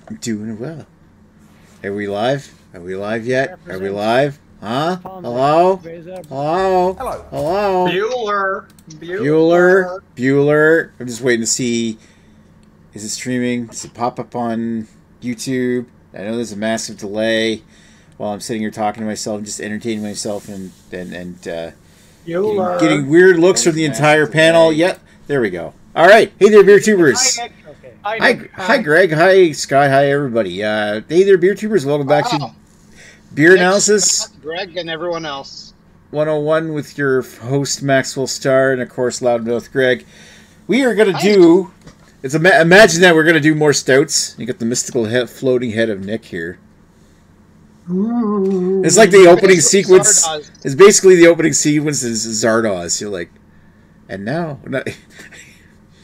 I'm doing well. Are we live? Are we live yet? Are we live? Huh? Hello? Hello? Hello. Hello? Bueller. Bueller. I'm just waiting to see. Is it streaming? Does it pop up on YouTube? I know there's a massive delay while I'm sitting here talking to myself, just entertaining myself and getting weird looks from the entire panel. Yep, there we go. All right. Hey there, beer tubers. Hi, Greg. Hi, Scott. Hi, everybody. Hey there, beer tubers. Welcome back to Beer Analysis. Greg and everyone else. 101 with your host, Maxwell Starr, and of course, Loudmouth Greg. We are going to do... imagine that we're going to do more stouts. You got the mystical floating head of Nick here. It's like the opening sequence. It's basically the opening sequence is Zardoz. You're like, and now...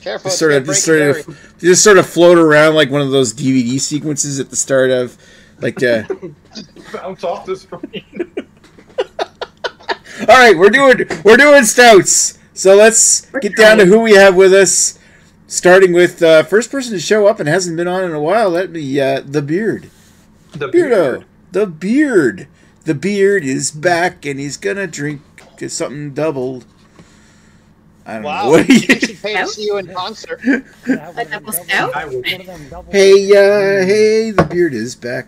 Careful, just sort of float around like one of those DVD sequences at the start of, like, bounce off the screen. All right, we're doing stouts. So let's get down to who we have with us. Starting with first person to show up and hasn't been on in a while. That'd be the Beard. Beardo. The Beard. The Beard is back and he's gonna drink something doubled. I don't know. What you should pay to see you in concert. Hey, the Beard is back.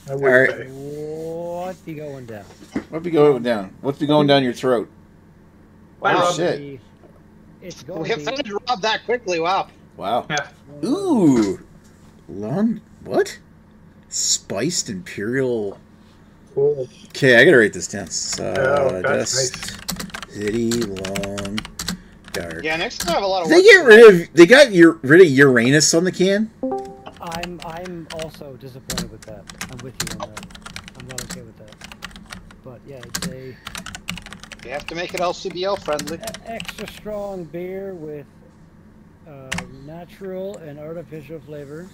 All right. What be going down? What's be going down your throat? Wow, shit. It's going we have finished Rob that quickly. Wow. Yeah. Ooh. What? Spiced Imperial. Cool. Okay, I gotta write this down. That's Sawdust City Long Dark. Yeah, next time I have a lot of They got rid of Uranus on the can? I'm also disappointed with that. I'm with you on that. I'm not okay with that. But yeah, it's a... You have to make it LCBO friendly. Extra strong beer with natural and artificial flavor.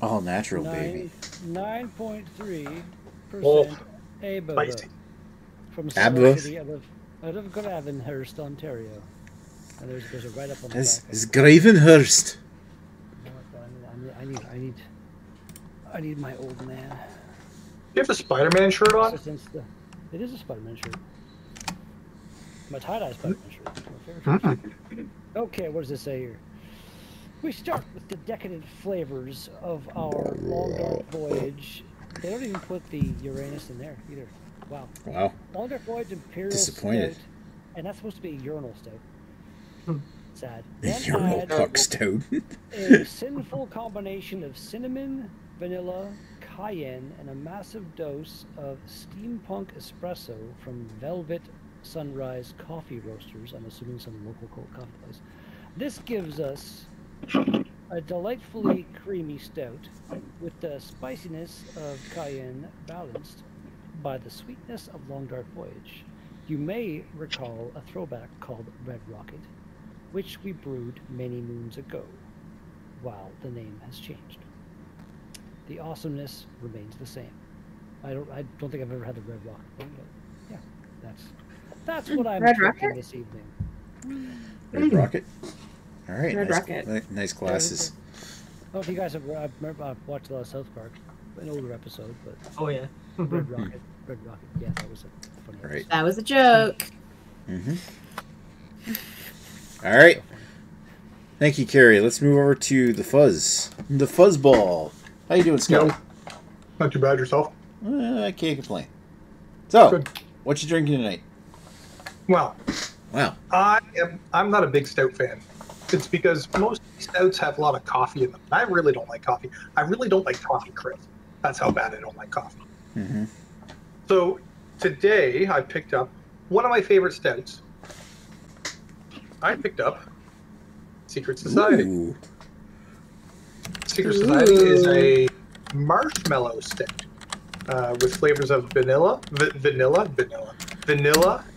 All natural, baby. 9.3% ABOA. Spicy. From Stouts City out of Gravenhurst, Ontario. And there's a write-up on the back. It's Gravenhurst. I need my old man. You have the Spider-Man shirt on? It is a Spider-Man shirt. My tie-dye Spider-Man shirt. My favorite shirt. Okay, what does it say here? We start with the decadent flavors of our Long Dark Voyage. They don't even put the Uranus in there either. Wow. Long Dark Voyage Imperial Disappointed. Stout, and that's supposed to be a urinal stout. Sad. Urinal puck stout. A sinful combination of cinnamon, vanilla, cayenne, and a massive dose of steampunk espresso from Velvet Sunrise Coffee Roasters. I'm assuming some local coffee place. This gives us a delightfully creamy stout with the spiciness of cayenne balanced by the sweetness of Long Dark Voyage. You may recall a throwback called Red Rocket, which we brewed many moons ago, while the name has changed. The awesomeness remains the same. I don't think I've ever had the Red Rocket, but yeah, that's what I'm drinking this evening. Red Rocket. All right, Red Rocket. Nice glasses. I don't know if you guys have. I remember I've watched a lot of South Park, an older episode, but Oh yeah. Red Rocket. Yeah, that was a funny. Right. That was a joke. All right. Thank you, Carrie. Let's move over to the Fuzz. The Fuzzball. How you doing, Scott? Not too bad yourself. I can't complain. So, Good. what you drinking tonight? Well, Wow. I'm not a big stout fan. It's because most stouts have a lot of coffee in them. I really don't like coffee. I really don't like coffee crisp. That's how bad I don't like coffee. So today I picked up one of my favorite stouts. I picked up Secret Society. Ooh. Secret Society is a marshmallow stout with flavors of vanilla,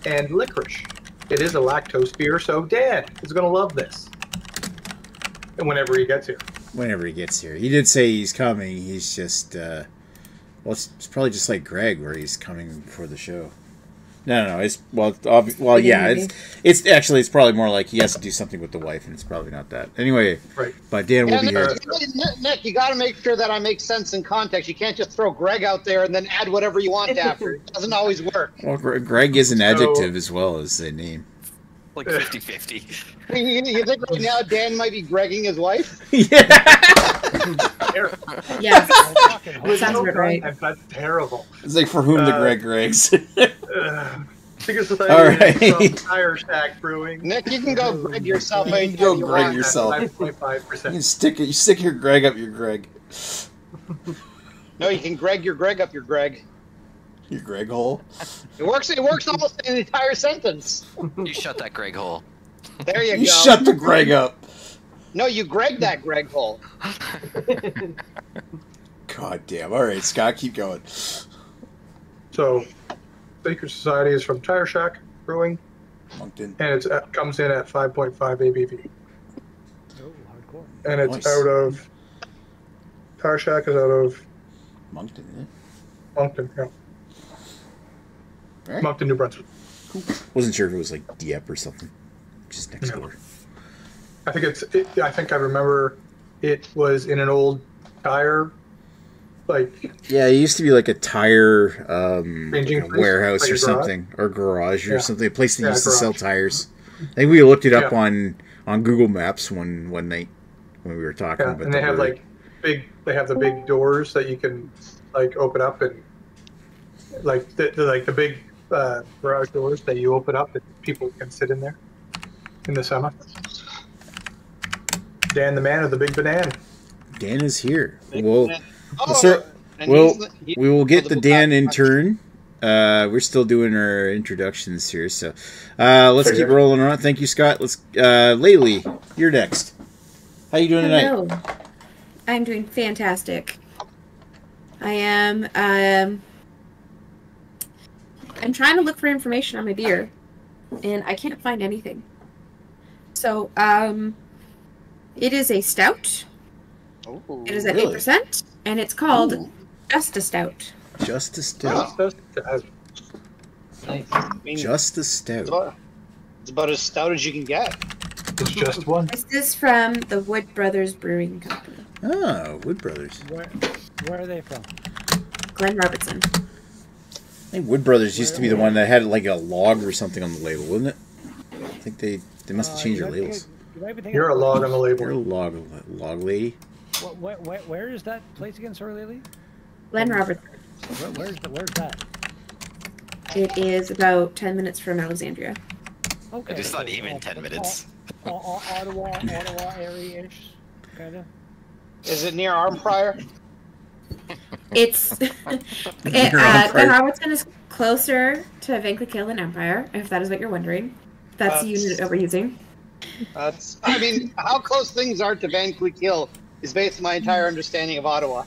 and licorice. It is a lactose beer, so Dan is going to love this. And whenever he gets here. Whenever he gets here. He did say he's coming. He's just, well, it's probably just like Greg, where he's coming before the show. No. It's yeah. It's probably more like he has to do something with the wife, and it's probably not that. Anyway, Right. But Dan will be here. Nick, you got to make sure that I make sense in context. You can't just throw Greg out there and then add whatever you want after. It doesn't always work. Well, Greg is an adjective as well as a name. Like 50-50. You think right now Dan might be Gregging his wife? Yeah. Yes. With Sounds no about right. context, that's terrible. It's like for whom the Greg Gregs. Secret Society All right. from Tire Shack Brewing. Nick, you can go Greg yourself. You can go Greg yourself. 5.5%. You stick your Greg up your Greg. No, you can Greg your Greg up your Greg. Your Greg hole. It works almost in the entire sentence. You shut that Greg hole. There you go. You shut the Greg up. No, you Greg that Greg hole. God damn. All right, Scott, keep going. So, Secret Society is from Tire Shack Brewing, Moncton. and it comes in at 5.5 ABV. Oh, hardcore. And it's Nice. out of Tire Shack is out of Moncton, isn't it? Moncton, yeah. All right. Moncton, New Brunswick. Wasn't sure if it was like Dieppe or something. Just next No. door. I think I think I remember it was in an old tire, like Yeah, it used to be like a tire Ranging like a place? warehouse Like or a garage? something, or garage or Yeah. something. A place that Yeah, used to sell garage. tires. I think we looked it up Yeah. on Google Maps one night when we were talking yeah, about. and they the have brewery. they have the big doors that you can like open up and like the big garage doors that you open up and people can sit in there in the summer. Dan the man of the big banana. Dan is here. Well, Oh, sir, and well, he's we will get the Dan in back. turn. We're still doing our introductions here, so let's keep rolling on. Thank you, Scott. Let's Laylee, you're next. How you doing tonight? Hello. I'm doing fantastic. I am. I'm trying to look for information on my beer, and I can't find anything. So, it is a stout. Ooh. It is at Really? 8%, and it's called Ooh. Just a Stout. Just a stout. I mean, Just a it's stout. about as stout as you can get. It's just one. This is from the Wood Brothers Brewing Company. Oh, Wood Brothers. Where are they from? Glenn Robertson. I think Wood Brothers used to be the one that had like a log or something on the label, wasn't it? I think they must have changed their labels. You're a log on the You're a label. log lady. Where is that place again? Sorry, Lily. Glenn Robertson. Where's that? It is about 10 minutes from Alexandria. Okay. It's not even 10 minutes. Ottawa area-ish, kind of. Is it near Armprior? It's Glen Robertson is closer to Vankleek than Empire, if that is what you're wondering. That's the unit that we're using. I mean, how close things are to Van Cleek Hill is based on my entire understanding of Ottawa.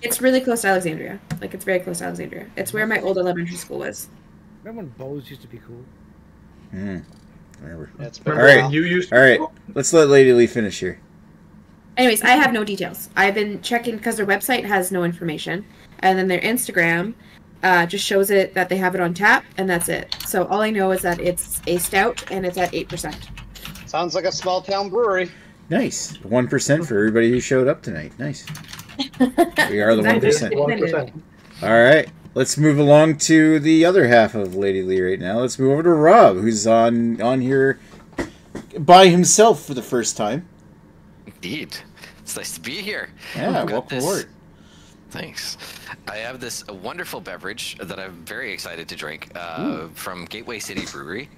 It's really close to Alexandria. Like, it's very close to Alexandria. It's where my old elementary school was. Remember when Bose used to be cool? Whatever. That's been Remember All right. when you used to All right. Let's let Lady Lee finish here. Anyways, I have no details. I've been checking because their website has no information. And then their Instagram just shows it that they have it on tap, and that's it. So all I know is that it's a stout, and it's at 8%. Sounds like a small town brewery. Nice. 1% for everybody who showed up tonight. Nice. We are the Exactly. 1%. 1%. All right. Let's move along to the other half of Lady Lee right now. Let's move over to Rob, who's on here by himself for the first time. Indeed. It's nice to be here. Yeah, I've got welcome this- aboard. Thanks. I have this wonderful beverage that I'm very excited to drink from Gateway City Brewery.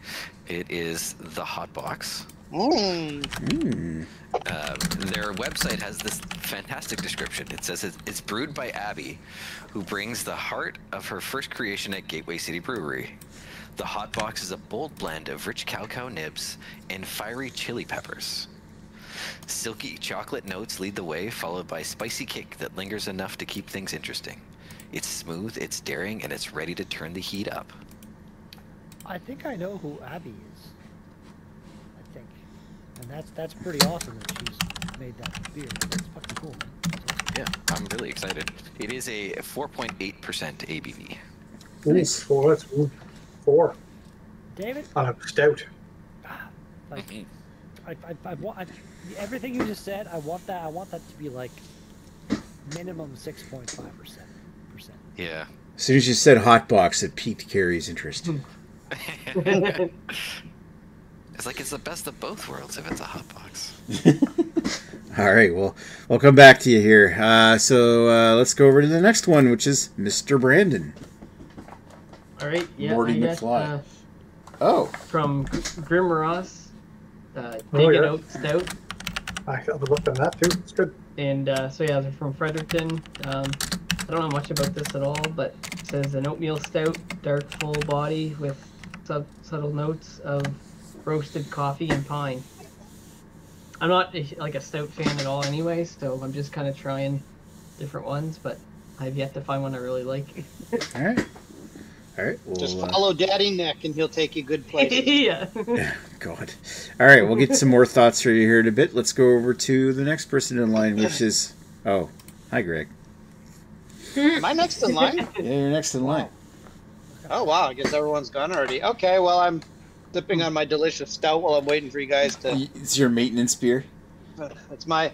It is the Hot Box. Their website has this fantastic description. It says it's brewed by Abby, who brings the heart of her first creation at Gateway City Brewery. The Hot Box is a bold blend of rich cacao nibs and fiery chili peppers. Silky chocolate notes lead the way, followed by spicy kick that lingers enough to keep things interesting. It's smooth, it's daring, and it's ready to turn the heat up. I think I know who Abby is. I think, and that's pretty awesome that she's made that beer. That's fucking cool, man. Yeah, I'm really excited. It is a 4.8% ABV. Nice. Four. That's 4 David, on a stout. like, everything you just said, I want that to be like minimum 6.5%. Yeah. As soon as you said hot box, it piqued Carrie's interest. It's like it's the best of both worlds if it's a hot box. All right, well, we'll come back to you here. So let's go over to the next one, which is Mr. Brandon. All right, yeah, Morty I got, McFly. Oh. from Grim Ross, Digging Out Stout. I haven't looked at that too. It's good. And so yeah, they're from Fredericton. I don't know much about this at all, but it says an oatmeal stout, dark full body with subtle notes of roasted coffee and pine. I'm not like a stout fan at all anyway, so I'm just kind of trying different ones, but I've yet to find one I really like. All right. All right. Well, Just follow Daddy Nick and he'll take you good places. Yeah. God. All right, we'll get some more thoughts for you here in a bit. Let's go over to the next person in line, which is... Oh, hi, Greg. Am I next in line? Yeah, you're next in line. Oh, wow. I guess everyone's gone already. Okay, well, I'm sipping on my delicious stout while I'm waiting for you guys to... It's your maintenance beer? That's my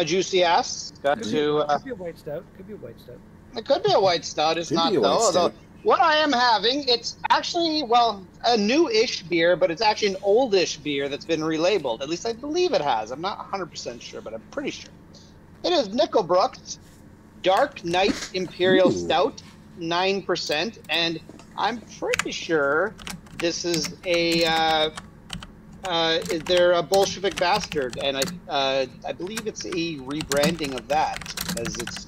juicy ass. Got to... Could be a white stout. It could be a white stout. It's not, though. Although, what I am having, it's actually, well, a new-ish beer, but it's actually an oldish beer that's been relabeled. At least I believe it has. I'm not 100% sure, but I'm pretty sure. It is Nickelbrook's Dark Knight Imperial Stout, 9%, and I'm pretty sure this is they're a Bolshevik Bastard, and I believe it's a rebranding of that, because it's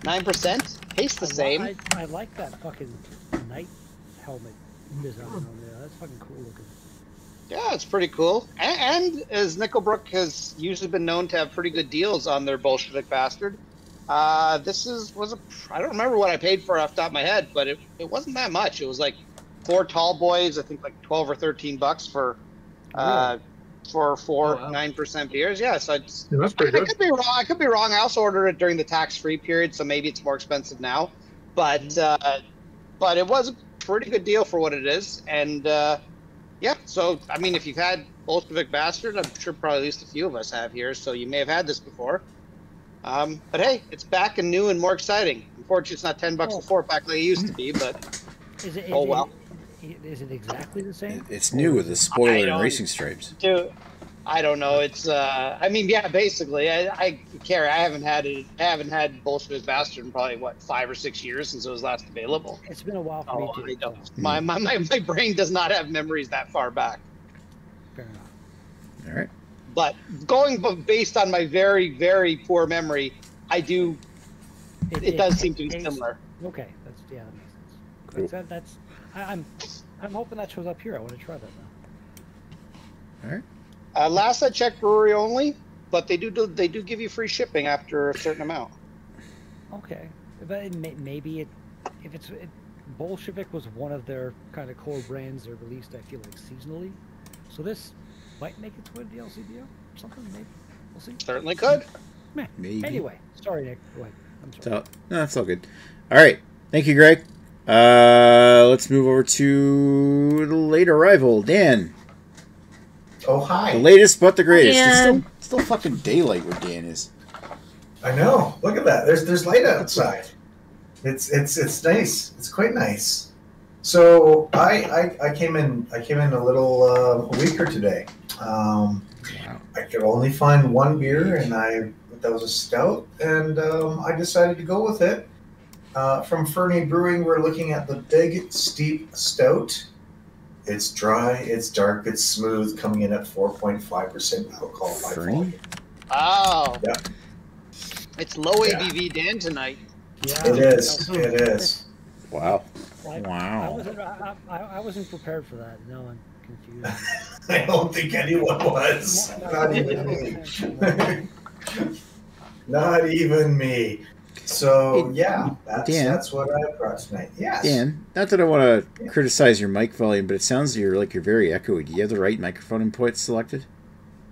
9%, tastes the same. I like that fucking knight helmet design on there. That's fucking cool looking. Yeah, it's pretty cool. And as Nickelbrook has usually been known to have pretty good deals on their Bolshevik Bastard, I don't remember what I paid for it off the top of my head, but it wasn't that much. It was like 4 tall boys, I think like 12 or 13 bucks for 4 9% beers. Yeah, so that's pretty good. I could be wrong. I could be wrong. I also ordered it during the tax-free period, so maybe it's more expensive now. But it was a pretty good deal for what it is. And yeah, so I mean, if you've had Bolshevik Bastard, I'm sure probably at least a few of us have here, so you may have had this before. But hey, it's back and new and more exciting. Unfortunately, it's not $10 a 4-pack like it used to be, but well. Is it exactly the same? It's new with the spoiler and racing stripes. Dude, I don't know. It's I mean, yeah, basically. I haven't had Bolshevik Bastard in probably 5 or 6 years since it was last available. It's been a while for me too. So. My brain does not have memories that far back. Fair enough. All right. But based on my very, very poor memory, I do. It does seem to be similar. Okay, that makes sense. Cool. I'm hoping that shows up here. I want to try that now. All right. Last I checked, brewery only, but they do give you free shipping after a certain amount. Okay, but maybe Bolshevik was one of their kind of core brands they released. I feel like seasonally, so this might make it to a DLCBO or something. Maybe we'll see. Certainly could. Maybe. Anyway, sorry, Nick. Go ahead. I'm sorry. No, that's all good. All right. Thank you, Greg. Let's move over to the late arrival, Dan. Oh, hi. The latest but the greatest. Dan. It's still fucking daylight where Dan is. I know. Look at that. There's light outside. It's nice. It's quite nice. So I came in a little weaker today. Wow. I could only find one beer, and that was a stout, and I decided to go with it. From Fernie Brewing, we're looking at the Big Steep Stout. It's dry, it's dark, it's smooth, coming in at 4.5% alcohol by volume. Wow. Yeah. It's low ABV Dan tonight. Yeah. It is. Wow. Wow. I wasn't prepared for that. No, I'm confused. I don't think anyone was. Not even me. Not even me. So yeah, that's what I brought tonight. Yes. Dan, not that I want to criticize your mic volume, but it sounds like you're very echoey. Do you have the right microphone input selected?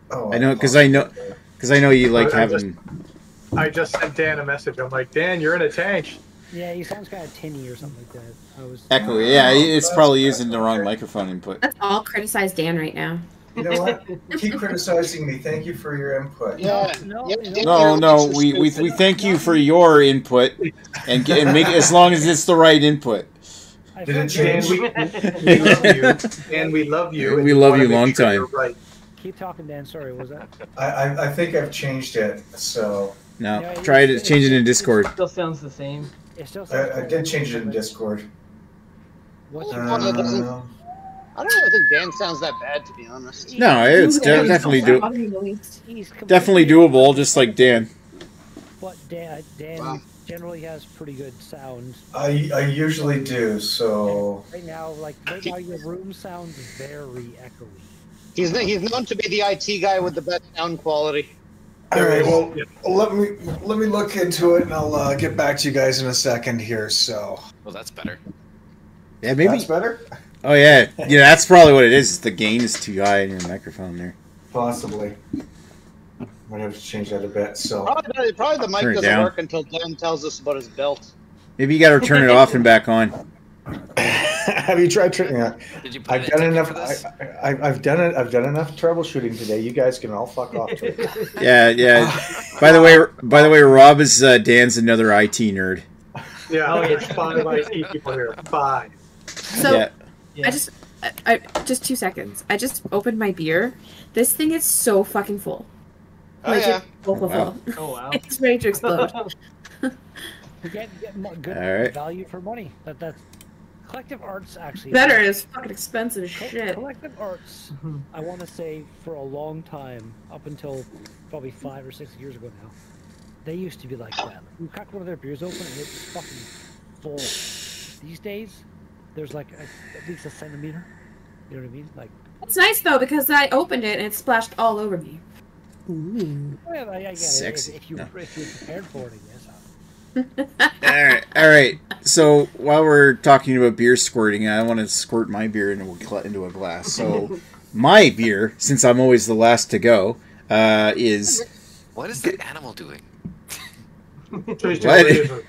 Oh, I know because I know you like having. I just sent Dan a message. I'm like, Dan, you're in a tank. Yeah, he sounds kind of tinny or something like that. Echoey. Yeah, it's probably using the wrong microphone input. Let's all criticize Dan right now. You know what? Keep criticizing me. Thank you for your input. Yeah. No, No. We thank you for your input, and make as long as it's the right input. Did it change? We love you, and we love you. We love you long time. You're right. Keep talking, Dan. Sorry, what was that? I think I've changed it. So No, Yeah, try to change it in Discord. It still sounds the same. It still I did change it in Discord. What's I don't know. I think Dan sounds that bad, to be honest. No, it's definitely definitely doable, just like Dan. But Dan Wow. generally has pretty good sound. I usually do. So Right now, your room sounds very echoey. He's known to be the IT guy with the best sound quality. all right. Well, let me look into it, and I'll get back to you guys in a second here. So Well, that's better. Yeah, maybe. that's better. Oh yeah, that's probably what it is. The gain is too high in your microphone there. Possibly. Might have to change that a bit. So Probably the mic Turn it doesn't down. work until Dan tells us about his belt. Maybe you got to turn it off and back on. have you tried turning it? Did you put I've in a done ticket enough. for this? I've done it. I've done enough troubleshooting today. You guys can all fuck off to it. Yeah. By the way, Rob is Dan's another IT nerd. Yeah, there's 5 IT people here. 5. So Yeah. Yeah. I just 2 seconds. I just opened my beer. This thing is so fucking full. Oh, yeah. It's full. Wow. Oh wow. It's ready to explode. You get good All right. value for money. That's Collective Arts actually. Better is fucking expensive as shit. Collective Arts, I want to say, for a long time, up until probably 5 or 6 years ago now, they used to be like that. You crack one of their beers open and it's fucking full. These days, there's like at least a centimeter. You know what I mean? Like. It's nice though because I opened it and it splashed all over me. Well, I get Sexy. it. If you're prepared for it, I guess. All right. So while we're talking about beer squirting, I want to squirt my beer into a glass. So my beer, since I'm always the last to go, is. What is the animal doing? What?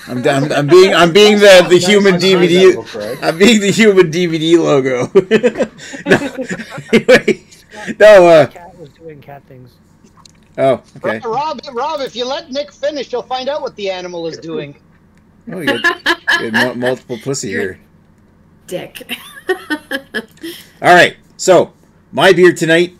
I'm being the human DVD. I'm being the human DVD logo. Anyway, Cat was doing cat things. Oh, okay. Rob, if you let Nick finish, you'll find out what the animal is doing. Oh, you had multiple pussy here. Dick. All right, so my beer tonight.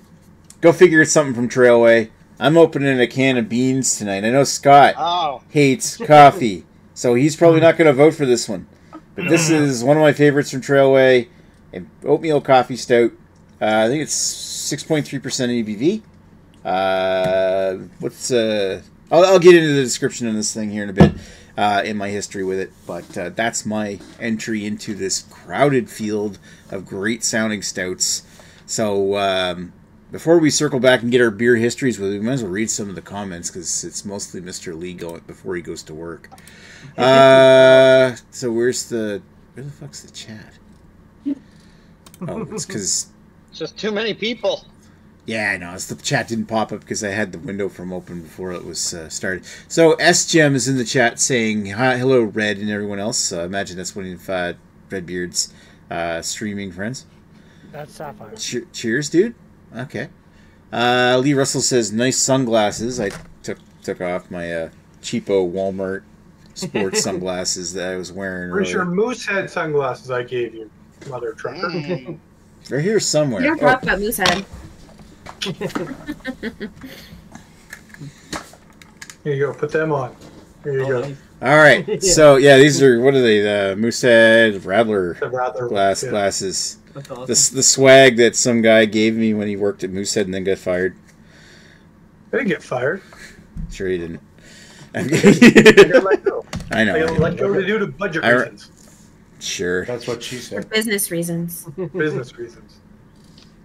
Go figure it's something from Trailway. I'm opening a can of beans tonight. I know Scott hates coffee, so he's probably not going to vote for this one. But this is one of my favorites from Trailway, an oatmeal coffee stout. I think it's 6.3% ABV. I'll get into the description of this thing here in a bit, in my history with it. But that's my entry into this crowded field of great sounding stouts. So before we circle back and get our beer histories with it, we might as well read some of the comments because it's mostly Mr. Lee going before he goes to work. So where the fuck's the chat? Oh, it's because it's just too many people. Yeah, I know. The chat didn't pop up because I had the window from open before it was started. So S-Gem is in the chat saying, hi, hello, Red, and everyone else. I imagine that's one of Redbeard's streaming friends. That's Sapphire. Cheers, dude. Okay. Lee Russell says, nice sunglasses. I took off my cheapo Walmart sports sunglasses that I was wearing Where's your earlier. Moosehead sunglasses I gave you, mother trucker? They're here somewhere. You don't talk about Moosehead. Here you go. Put them on. Here you go. Nice. All right. So yeah, these are, what are they? The Moosehead Rattler The Rattler glasses. That's awesome. The swag that some guy gave me when he worked at Moosehead and then got fired. They didn't get fired. Sure he didn't. They got let go. I know. They got let go due to budget reasons, Sure. That's what she For said. business reasons. business reasons.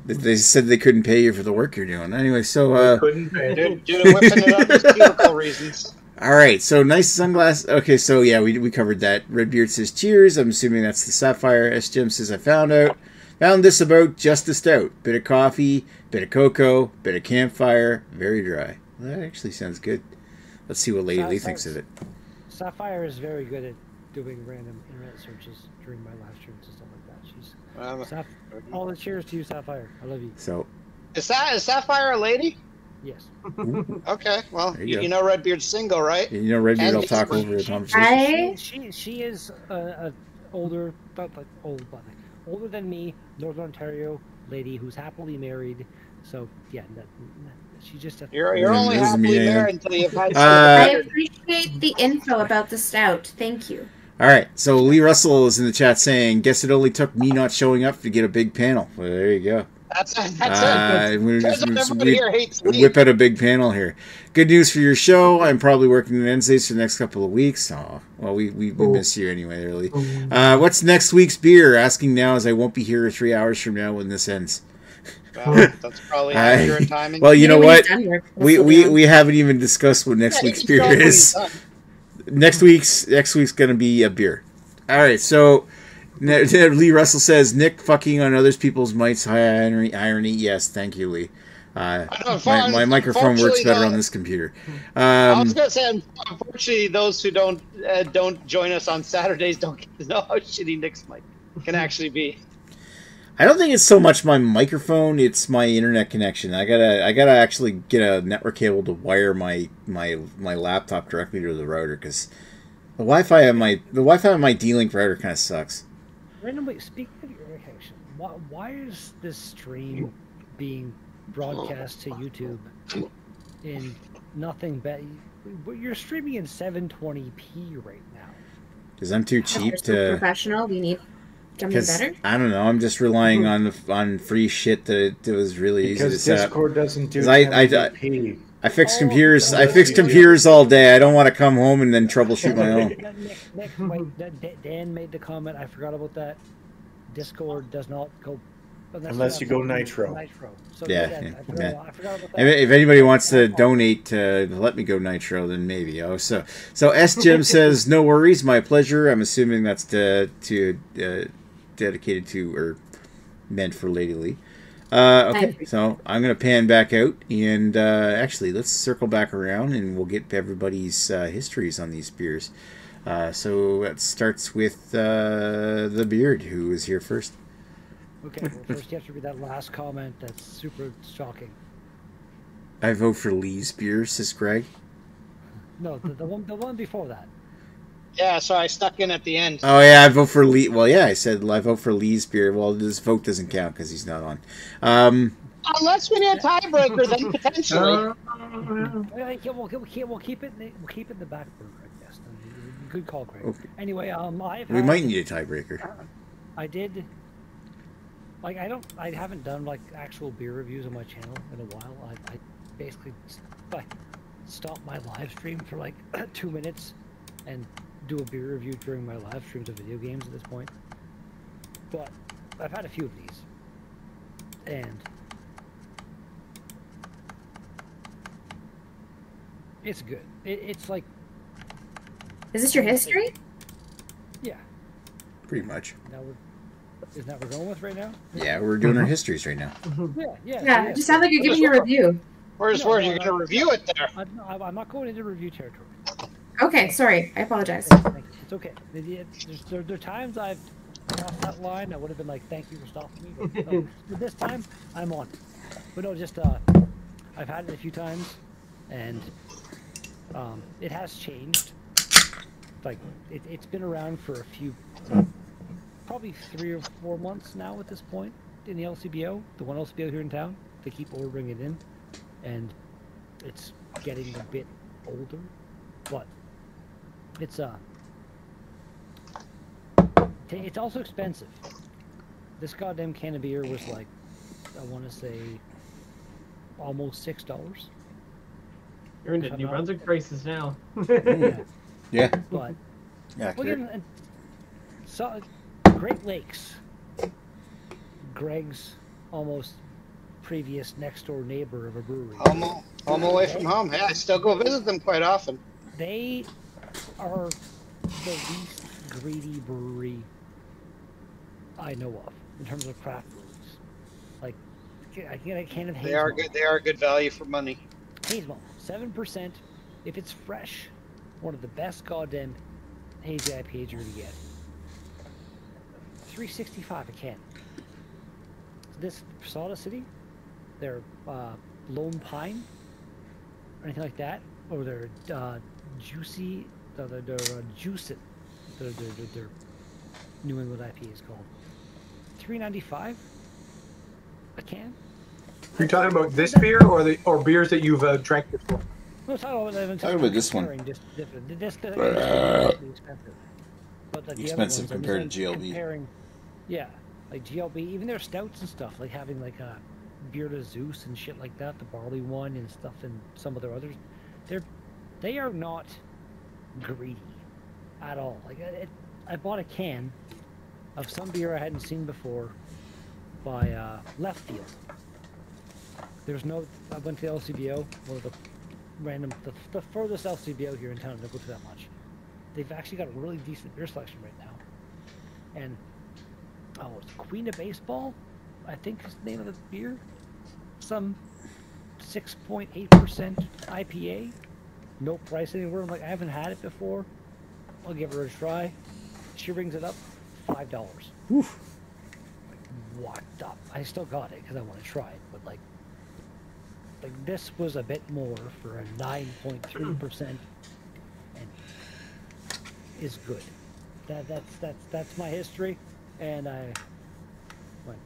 They said they couldn't pay you for the work you're doing. Anyway, so Couldn't pay. Due to whipping it up for cubicle reasons. all right. So nice sunglasses. Okay, so yeah, we covered that. Redbeard says cheers. I'm assuming that's the Sapphire. S. Jim says I found this about just a stout. Bit of coffee, bit of cocoa, bit of campfire. Very dry. Well, that actually sounds good. Let's see what Lady Lee thinks of it. Sapphire is very good at doing random internet searches during my live streams and stuff like that. She's all the cheers to you, Sapphire. I love you. So Is Sapphire a lady? Yes. Okay, well, you you know Redbeard's single, right? You know, Redbeard will talk over the conversation. She is older, but like older than me, Northern Ontario lady who's happily married. So yeah, she just. You're only happily married until you've had. I appreciate the info about the stout. Thank you. All right, so Lee Russell is in the chat saying, "Guess it only took me not showing up to get a big panel." Well, there you go. That's it. Whip out a big panel here. Good news for your show. I'm probably working Wednesdays for the next couple of weeks. Oh, well, we miss you anyway, really. What's next week's beer? Asking now as I won't be here 3 hours from now when this ends. Well, that's probably accurate timing. Well, you know what? We haven't even discussed what next week's beer is. Next week's going to be a beer. All right, so Lee Russell says, Nick fucking on other people's mics. High irony. Yes, thank you, Lee. My microphone works better on this computer. I was going to say, unfortunately, those who don't join us on Saturdays don't get to know how shitty Nick's mic can actually be. I don't think it's so much my microphone; it's my internet connection. I gotta actually get a network cable to wire my laptop directly to the router because the Wi-Fi on my D-Link router kind of sucks. Randomly, speaking of your connection, why is this stream being broadcast to YouTube in nothing but you're streaming in 720p right now? Because I'm too cheap to professional. We need something better. I don't know. I'm just relying on free shit that it was really easy to set up. Discord doesn't do 1080p. I fix computers. I fix computers all day. I don't want to come home and then troubleshoot my own. Nick, Dan made the comment. I forgot about that. Discord does not go unless you go Nitro. So yeah. I forgot about that. If anybody wants to donate to let me go Nitro, then maybe. Oh, so S Jim says no worries, my pleasure. I'm assuming that's dedicated to or meant for Lady Lee. Okay, so I'm going to pan back out, and actually, let's circle back around, and we'll get everybody's histories on these beers. So that starts with the Beard, who is here first. Okay, well, first you have to read that last comment. That's super shocking. I vote for Lee's beer, says Greg. No, the one before that. Yeah, so I stuck in at the end. Oh yeah, I vote for Lee. Well, yeah, I said I vote for Lee's beer. Well, this vote doesn't count because he's not on. Unless we need a tiebreaker, then potentially. We'll keep it in the back burner, I guess. Good call, Craig. Okay. Anyway, we might need a tiebreaker. I did. Like I haven't done like actual beer reviews on my channel in a while. I basically stopped my live stream for like 2 minutes and do a beer review during my live streams of video games at this point. But I've had a few of these, and it's good. It's like. Is this your history? Yeah. Pretty much. Isn't that what we're going with right now? Yeah, we're doing our histories right now. Yeah. It just sounds like you're giving your review. Where's you're going to review it there? I'm not going into review territory. Okay, sorry. I apologize. It's okay. There are times I've crossed that line. I would have been like, thank you for stopping me. But, no, but this time, I'm on. But no, just, I've had it a few times, and it has changed. Like, it's been around for a few, probably 3 or 4 months now at this point in the LCBO, the one LCBO here in town. They keep ordering it in, and it's getting a bit older, but it's also expensive. This goddamn can of beer was like, I want to say, almost $6. You're into New Brunswick prices now. Yeah. But again, so Great Lakes, Greg's almost previous next door neighbor of a brewery. Home away from home. Yeah, I still go visit them quite often. They are the least greedy brewery I know of in terms of craft breweries. Like, I get a can of Hazelmalt. They are good. They are good value for money. Hazelmalt, 7%. If it's fresh, one of the best goddamn hazy IPAs you're gonna get. $3.65 a can. This Soda City, their Lone Pine, or anything like that, or their Juicy, their Juice It, their New England IPA is called. $3.95 a can. Are you talking about this beer or beers that you've drank before? No, talking about this one. This expensive. But like Expensive the other ones, compared I'm to GLB. Comparing, yeah, like GLB, even their stouts and stuff, like having like a beer to Zeus and shit like that, the barley one and stuff, and some of their others, they are not greedy at all. Like I bought a can of some beer I hadn't seen before by Left Field. I went to LCBO, one of the the furthest LCBO here in town. I don't go to that much. They've actually got a really decent beer selection right now. And it's Queen of Baseball, I think is the name of the beer. Some 6.8% IPA. No price anywhere. I'm like, I haven't had it before. I'll give her a try. She rings it up, $5. Oof. What up? I still got it because I want to try it, but like this was a bit more for a 9.3% and is good. That's my history, and I went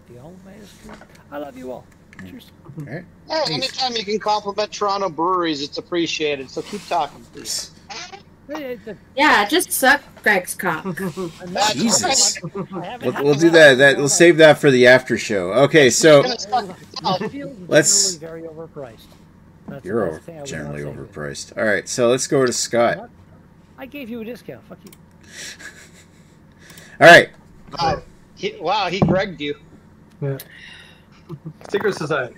beyond my history. I love you all. Cheers. All right. Hey, anytime you can compliment Toronto breweries, it's appreciated. So keep talking, please. Yeah, just suck Greg's cock. Jesus. We'll do that. We'll save that for the after show. Okay, so let's. Very overpriced. You're generally overpriced. All right, so let's go to Scott. I gave you a discount. Fuck you. All right. Wow, he Gregged you. Yeah. Secret Society.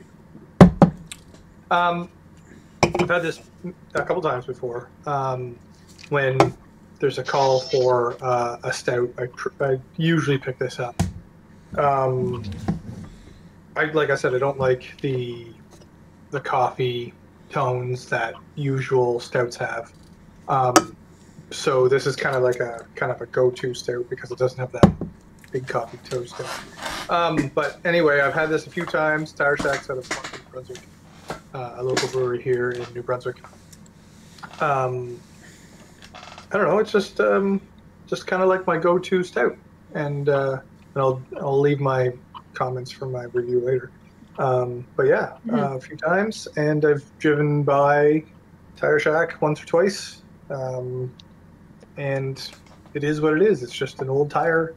I've had this a couple times before. When there's a call for a stout, I usually pick this up. Like I said, I don't like the coffee tones that usual stouts have. So this is kind of a go-to stout because it doesn't have that big coffee toast to it. But anyway, I've had this a few times. Tire Shack's out of New Brunswick, a local brewery here in New Brunswick. I don't know. It's just kind of like my go-to stout, and I'll leave my comments for my review later. But yeah, a few times, and I've driven by Tire Shack once or twice, and it is what it is. It's just an old tire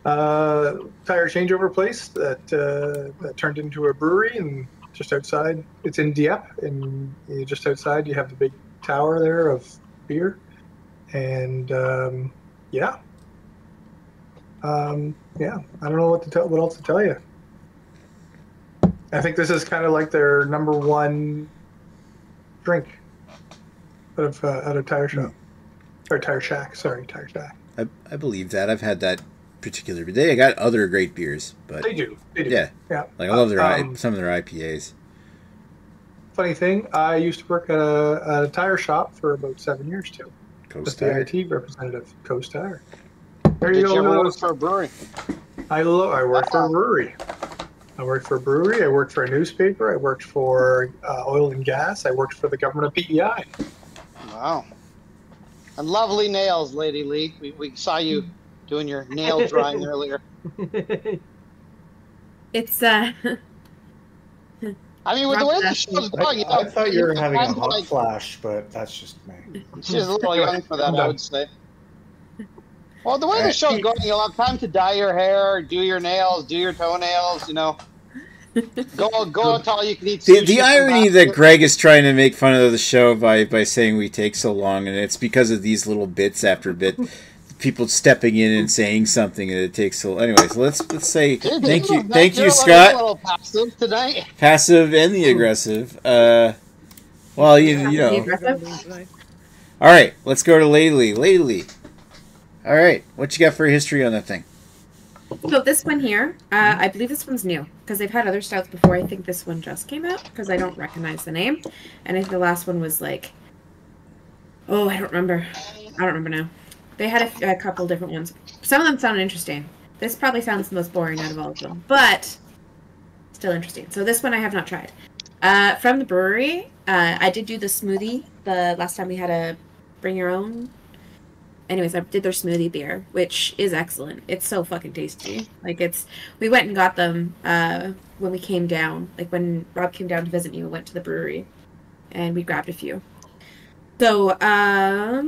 changeover place that turned into a brewery, and just outside, it's in Dieppe, and just outside you have the big tower there of beer. And yeah, I don't know what else to tell you. I think this is kind of like their number one drink out of Tire Shop or Tire Shack. Sorry, Tire Shack. I believe that. I've had that particular. They got other great beers, but they do. Yeah. Like I love some of their IPAs. Funny thing, I used to work at a tire shop for about 7 years too. Just the IT representative, Coast Tire. Did you ever work for a brewery? I worked for a brewery. I worked for a brewery. I worked for a newspaper. I worked for oil and gas. I worked for the government of PEI. Wow. And lovely nails, Lady Lee. We saw you doing your nail drying earlier. It's I mean, with the way the show's going, I thought you were having a hot flash, but that's just me. She's a little young for that, I would say. Well, the way the show's going, you'll have time to dye your hair, do your nails, do your toenails, Go out to all you can eat. The irony that Greg is trying to make fun of the show by saying we take so long, and it's because of these little bits after bit. People stepping in and saying something, and it takes so. Anyways, let's say thank you, Scott. A little passive tonight. Passive and the aggressive. Well, you know. All right, let's go to Lately. Lately. All right, what you got for a history on that thing? So this one here, I believe this one's new because they've had other stouts before. I think this one just came out because I don't recognize the name, and I think the last one was like Oh, I don't remember. I don't remember now. They had a couple different ones. Some of them sounded interesting. This probably sounds the most boring out of all of them, but still interesting. So this one I have not tried. From the brewery, I did do the smoothie the last time we had a bring your own. Anyways, I did their smoothie beer, which is excellent. It's so fucking tasty. Like we went and got them when we came down. Like when Rob came down to visit me, we went to the brewery and we grabbed a few. So, I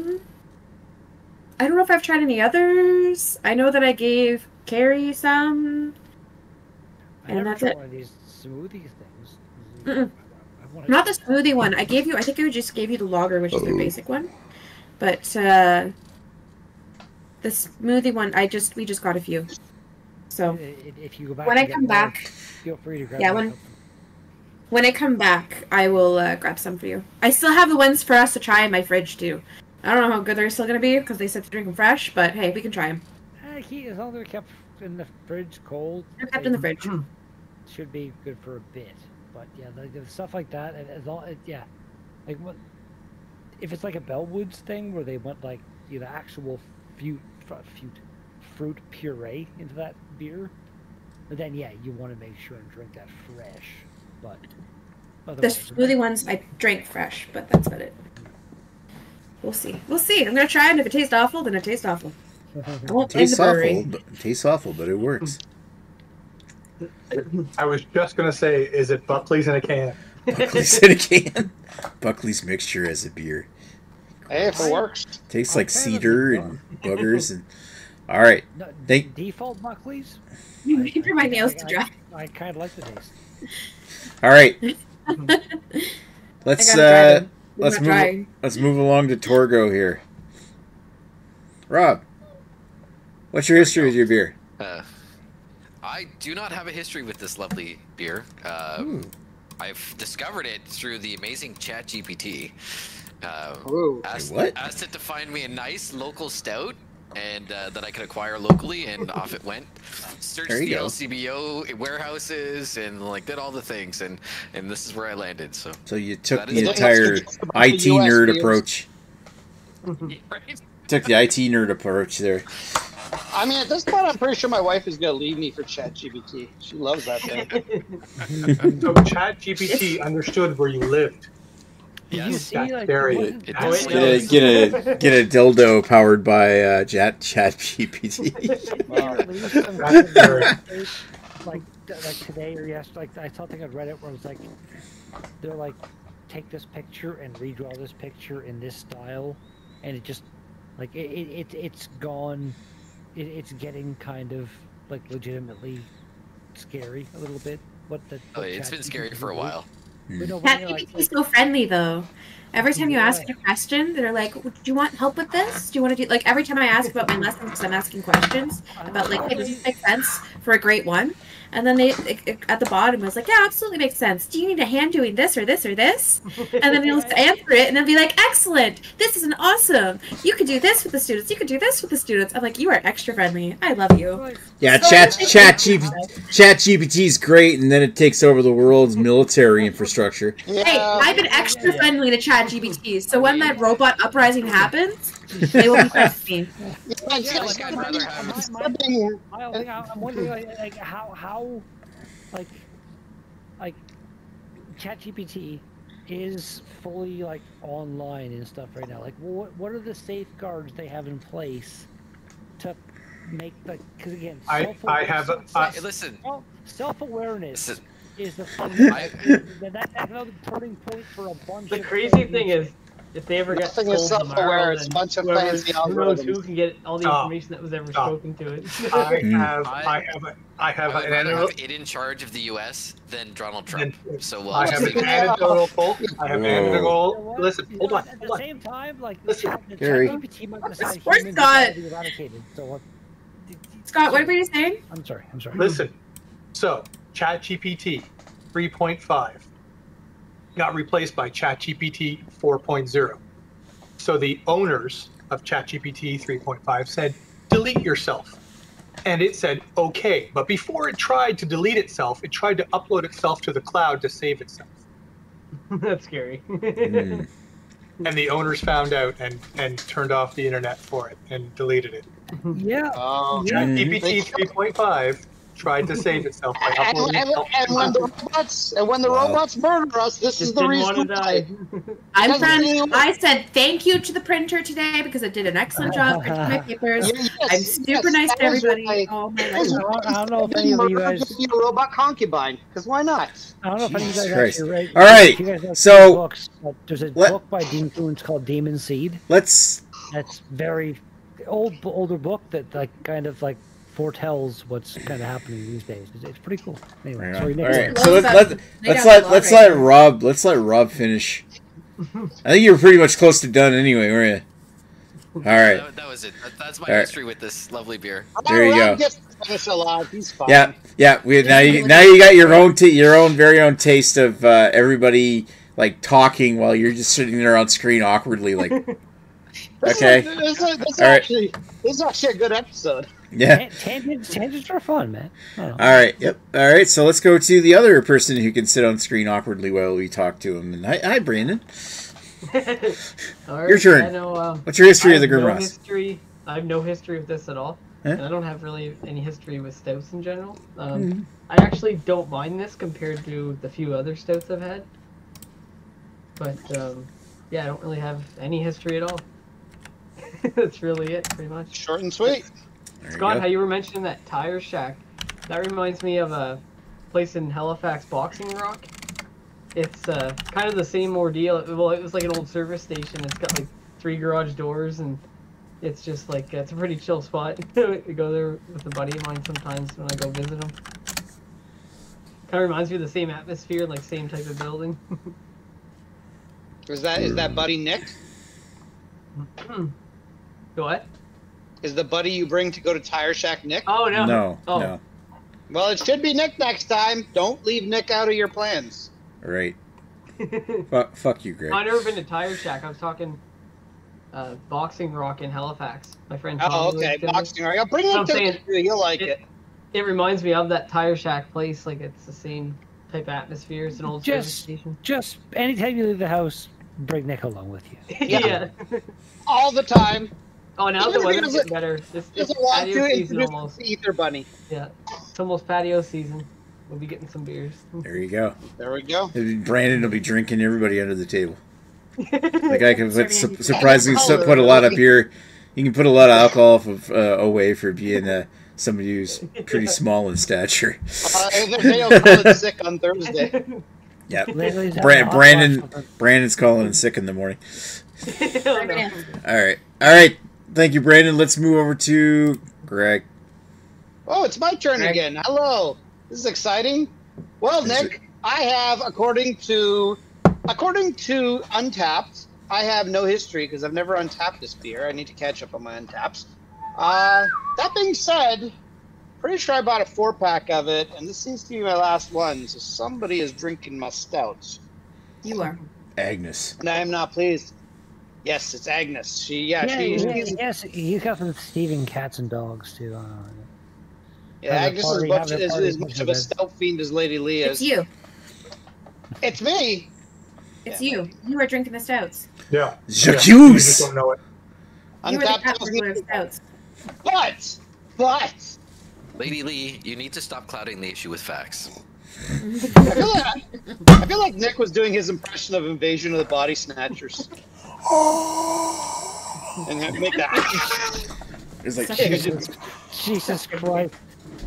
don't know if I've tried any others. I know that I gave Carrie some. And that's it. One of these smoothie things. Mm-mm. Not the smoothie one. I think I just gave you the lager, which is their basic one. But the smoothie one, we just got a few. So if you go back when I come back, feel free to grab. Yeah, when I come back, I will grab some for you. I still have the ones for us to try in my fridge too. I don't know how good they're still gonna be because they said to drink them fresh, but hey, we can try them. As long as they're kept in the fridge cold. They're kept in the fridge. Should be good for a bit, but yeah, the stuff like that, like what if it's like a Bellwoods thing where they want like actual fruit puree into that beer, but then yeah, you want to make sure and drink that fresh. But the smoothie ones I drank fresh, but that's about it. We'll see. We'll see. I'm gonna try it. If it tastes awful, then it tastes awful. I won't blame the brewery. It tastes awful, but it works. I was just gonna say, is it Buckley's in a can? Buckley's in a can. Buckley's mixture as a beer. Hey, if it works. Tastes like cedar and boogers and. All right. No, default Buckley's. Keep my nails to dry. I kind of like the taste. All right. Let's move along to Torgo here. Rob, what's your history with your beer? I do not have a history with this lovely beer. I've discovered it through the amazing ChatGPT. Asked it to find me a nice local stout and that I could acquire locally, and off it went. Searched the LCBO warehouses and did all the things, and this is where I landed. So you took the entire IT nerd approach. Right? Took the IT nerd approach there. I mean, at this point, I'm pretty sure my wife is going to leave me for ChatGPT. She loves that thing. So ChatGPT understood where you lived. Yes. Get a dildo powered by ChatGPT. Like today or yesterday, I saw something on Reddit where it was like, they're like, take this picture and redraw this picture in this style, and it just it's gone. It's getting kind of legitimately scary a little bit. It's been scary for a while. ChatGPT is so friendly though. Every time you ask a question, they're like, "Do you want help with this? Do you want to do?" Like every time I ask about my lesson, because I'm asking questions about hey, does this make sense for a grade 1? And then they at the bottom was like, "Yeah, absolutely makes sense. Do you need a hand doing this or this or this?" And then they'll answer it, and they'll be like, "Excellent. This is an awesome. You could do this with the students. You could do this with the students." I'm like, "You are extra friendly. I love you." Yeah, ChatGPT is great, and then it takes over the world's military infrastructure. Hey, I've been extra friendly to ChatGPT, so when that robot uprising happens, they will be friends with me. I'm wondering how ChatGPT is fully online and stuff right now. What are the safeguards they have in place to make because again, self-awareness is the thing. That's another turning point for a bunch. The crazy thing is, if they ever get self-aware, it's a bunch of fancy algorithms. Who knows who can get all the information that was ever spoken to it? I have an it in charge of the U.S. than Donald Trump. So I have an anecdotal. Listen, hold on. At the same time, ChatGPT might decide humans are eradicated. So Scott, what were you saying? I'm sorry. Listen, so ChatGPT 3.5 got replaced by ChatGPT 4.0. So the owners of ChatGPT 3.5 said, delete yourself. And it said, okay. But before it tried to delete itself, it tried to upload itself to the cloud to save itself. That's scary. and the owners found out and turned off the internet for it and deleted it. Yeah. Oh. Yeah. GPT 3.5 tried to save itself by uploading. And when the robots murder us, this is Just the didn't reason want to die. I'm friends. I said thank you to the printer today because it did an excellent job printing my papers. I'm super nice to everybody. Oh my God. I don't know if any of you guys. Be a robot concubine, because why not? I don't know if any of you guys Christ. actually read. All right, if you guys have so- books, there's a book by Dean Koontz called Demon Seed. Let's. That's very older book that kind of foretells what's kind of happening these days. It's pretty cool. Anyway, sorry, All Nick. right. So let's let Rob finish. I think you were pretty much close to done anyway, weren't you? All right. That was it. That's my All right. history with this lovely beer. There you go. Rob gets to finish alive. He's fine. Yeah. Now you got your own very own taste of everybody talking while you're just sitting there on screen awkwardly Okay. This is All right. actually a good episode. Yeah. Tangents are fun, man. All right. Yep. All right. So let's go to the other person who can sit on screen awkwardly while we talk to him. And hi, Brandon. All right, Your turn. I know, What's your history I of the have no Grimross? history. I have no history with this at all. Huh? And I don't have really any history with stouts in general. Mm-hmm. I actually don't mind this compared to the few other stouts I've had. But yeah, I don't really have any history at all. That's really it, pretty much. Short and sweet. Scott, how you were mentioning that tire shack, that reminds me of a place in Halifax, Boxing Rock. It's kind of the same ordeal. Well, it was like an old service station. It's got 3 garage doors, and it's just it's a pretty chill spot. I go there with a buddy of mine sometimes when I go visit him. Kind of reminds me of the same atmosphere, same type of building. Is that buddy Nick? What? Is the buddy you bring to go to Tire Shack Nick? Oh, no. No. Oh. No. Well, it should be Nick next time. Don't leave Nick out of your plans. Right. Fuck you, Greg. I've never been to Tire Shack. I was talking Boxing Rock in Halifax. My friend Tom. Oh, okay. Boxing Rock. I'll bring him to you. You'll like it. It reminds me of that Tire Shack place. It's the same type of atmosphere. It's an old service station. Just anytime you leave the house, bring Nick along with you. Yeah. All the time. Oh, now the weather's getting better. It's patio season almost. Ether Bunny. Yeah. It's almost patio season. We'll be getting some beers. There you go. There we go. Brandon will be drinking everybody under the table. The guy can surprisingly put a lot of beer. You can put a lot of alcohol away for being somebody who's pretty small in stature. They'll call it sick on Thursday. Yeah. Brandon's calling in sick in the morning. Oh, no. All right. Thank you, Brandon. Let's move over to Greg. Oh, it's my turn again. Hello. This is exciting. Well, Nick, I have, according to Untapped, I have no history because I've never untapped this beer. I need to catch up on my untaps. That being said, pretty sure I bought a 4-pack of it, and this seems to be my last one. So somebody is drinking my stouts. You are. Agnes. And I am not pleased. Yes, it's Agnes. Yes, you got some Stephen Cats and Dogs too. Agnes is as much of a stout fiend as Lady Lee is. It's you. It's me. It's you. You are drinking the stouts. Yeah. J'accuse. You just don't know it. You are the captain of stouts. But. Lady Lee, you need to stop clouding the issue with facts. I feel like Nick was doing his impression of Invasion of the Body Snatchers. And make that. It's like Jesus Christ!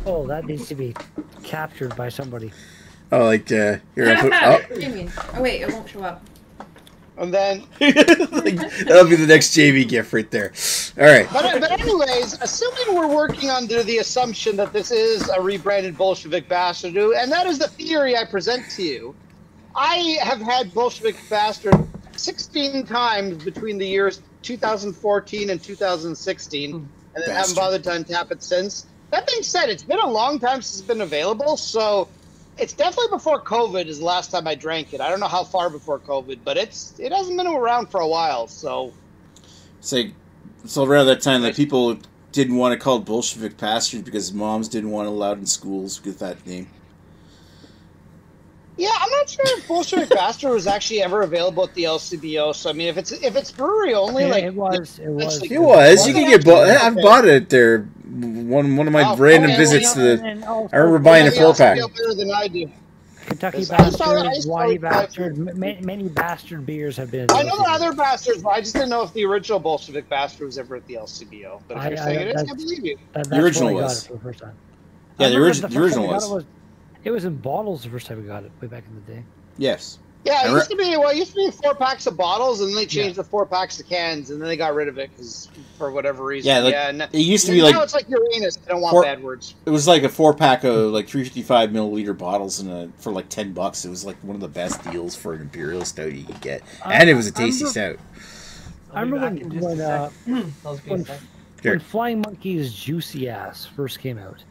Oh, that needs to be captured by somebody. Oh, here I put. What do you mean? Oh wait, it won't show up. And then that'll be the next JV gift right there. All right. But anyways, assuming we're working under the assumption that this is a rebranded Bolshevik Bastard, and that is the theory I present to you, I have had Bolshevik Bastard 16 times between the years 2014 and 2016, and then haven't bothered to untap it since. That being said, it's been a long time since it's been available, so it's definitely before COVID is the last time I drank it. I don't know how far before COVID, but it hasn't been around for a while, so... So around that time, that people didn't want to call it Bolshevik Bastard because moms didn't want it allowed in schools with that name. Yeah, I'm not sure if Bolshevik Bastard was actually ever available at the LCBO. So I mean, if it's brewery only, like it was. It was. You can get. I've bought it there. One of my random visits to the. I remember buying a 4-pack. Better than I do. Kentucky Bastard, Whitey Bastard, many bastard beers have been. I know the other bastards, but I just didn't know if the original Bolshevik Bastard was ever at the LCBO. But if you're saying it is, I believe you. The original was. For the first time. Yeah, the original was. It was in bottles the first time we got it, way back in the day. Yes. Yeah, it used to be 4 packs of bottles, and then they changed the 4 packs to cans, and then they got rid of it because for whatever reason. Yeah, like, it used to be like. Now it's like Uranus. I don't want bad words. It was like a 4-pack of like 355 milliliter bottles, for like $10. It was like one of the best deals for an imperial stout you could get, and it was a tasty stout. I remember when Flying Monkey's Juicy Ass first came out.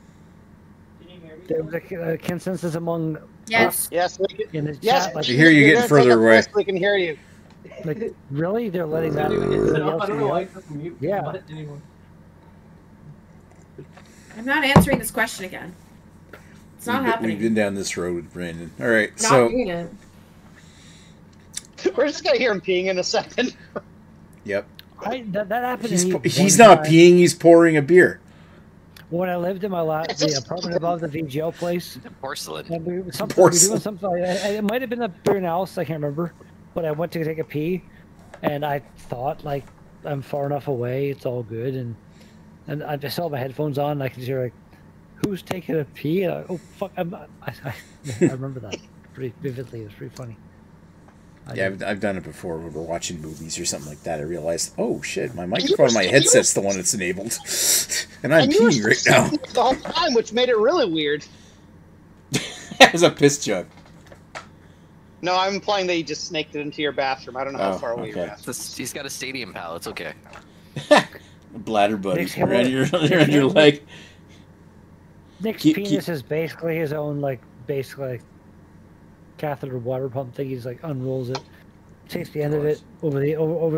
There was a consensus among Yes. In the Yes. chat, like, I hear you getting further away. We can hear you. Like, really? They're letting that? I don't know why it doesn't mute. Yeah. Anymore. I'm not answering this question again. It's not happening. We've been down this road with Brandon. All right, Not so. doing it. We're just gonna hear him peeing in a second. Yep. That happened. He's not peeing. He's pouring a beer. When I lived in my the apartment above the VGO place, Porcelain. and we were doing something. It might have been a beer house. I can't remember. But I went to take a pee, and I thought, like, I'm far enough away. It's all good, and I just saw my headphones on. And I could hear like, who's taking a pee? And oh fuck! I remember that pretty vividly. It was pretty funny. Yeah, I've done it before when we're watching movies or something like that. I realized, oh shit, my microphone on my headset's the one that's enabled. And I'm peeing right now. The whole time, which made it really weird. It was a piss jug. No, I'm implying that you just snaked it into your bathroom. I don't know how far away your bathroom is. He's got a stadium pal. It's okay. Bladder buddy around your leg. Nick's penis is basically his own, like, catheter water pump thing. He just like unrolls it, takes the end of it over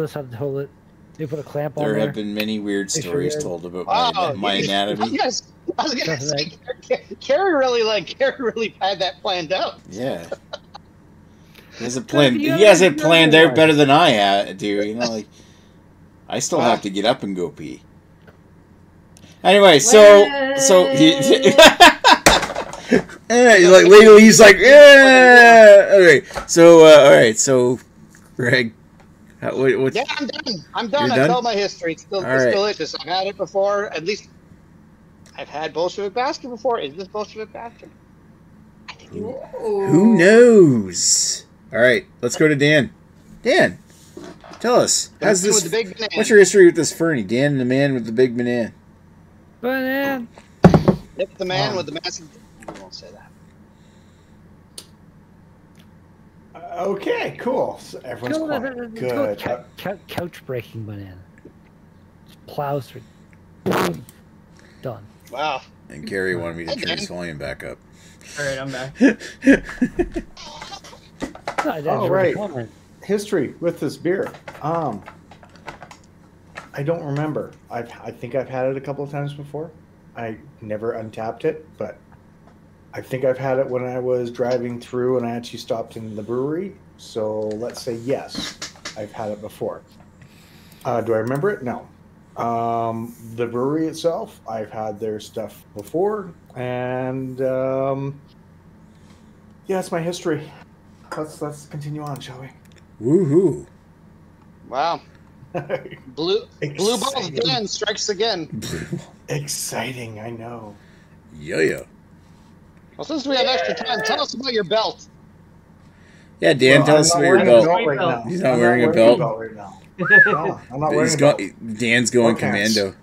the side of the toilet. They put a clamp on there. There have been many weird stories told about my anatomy. I was gonna say, Carrie really had that planned out. Yeah. He has it planned out better than I do. You know, like I still have to get up and go pee. Anyway, so he. Like lately, he's like, yeah. Okay, so all right, so Greg, what's... Yeah, I'm done. I told my history. It's still delicious. I've had it before. At least I've had Bolshevik Bastard before. Is this Bolshevik Bastard? I think who knows? All right, let's go to Dan. Dan, tell us, how's this? What's your history with this Fernie? Dan, the man with the big banana. Banana. It's the man with the massive. I won't say that. Okay, cool. So everyone's quiet. Good. Couch breaking banana. Just plows through. Done. Wow. And Gary wanted me to turn his volume back up. All right, I'm back. All right. History with this beer. I don't remember. I think I've had it a couple of times before. I never untapped it, but I think I've had it when I was driving through and I actually stopped in the brewery. So let's say yes, I've had it before. Do I remember it? No. The brewery itself, I've had their stuff before, and yeah, that's my history. Let's continue on, shall we? Woohoo! Wow. Blue Balls Dan strikes again. Exciting, I know. Yeah. Well, since we have extra time, tell us about your belt. Yeah, Dan, tell us about your belt. Right now. He's not wearing a belt. Right now. No, I'm not wearing a belt. Dan's going commando.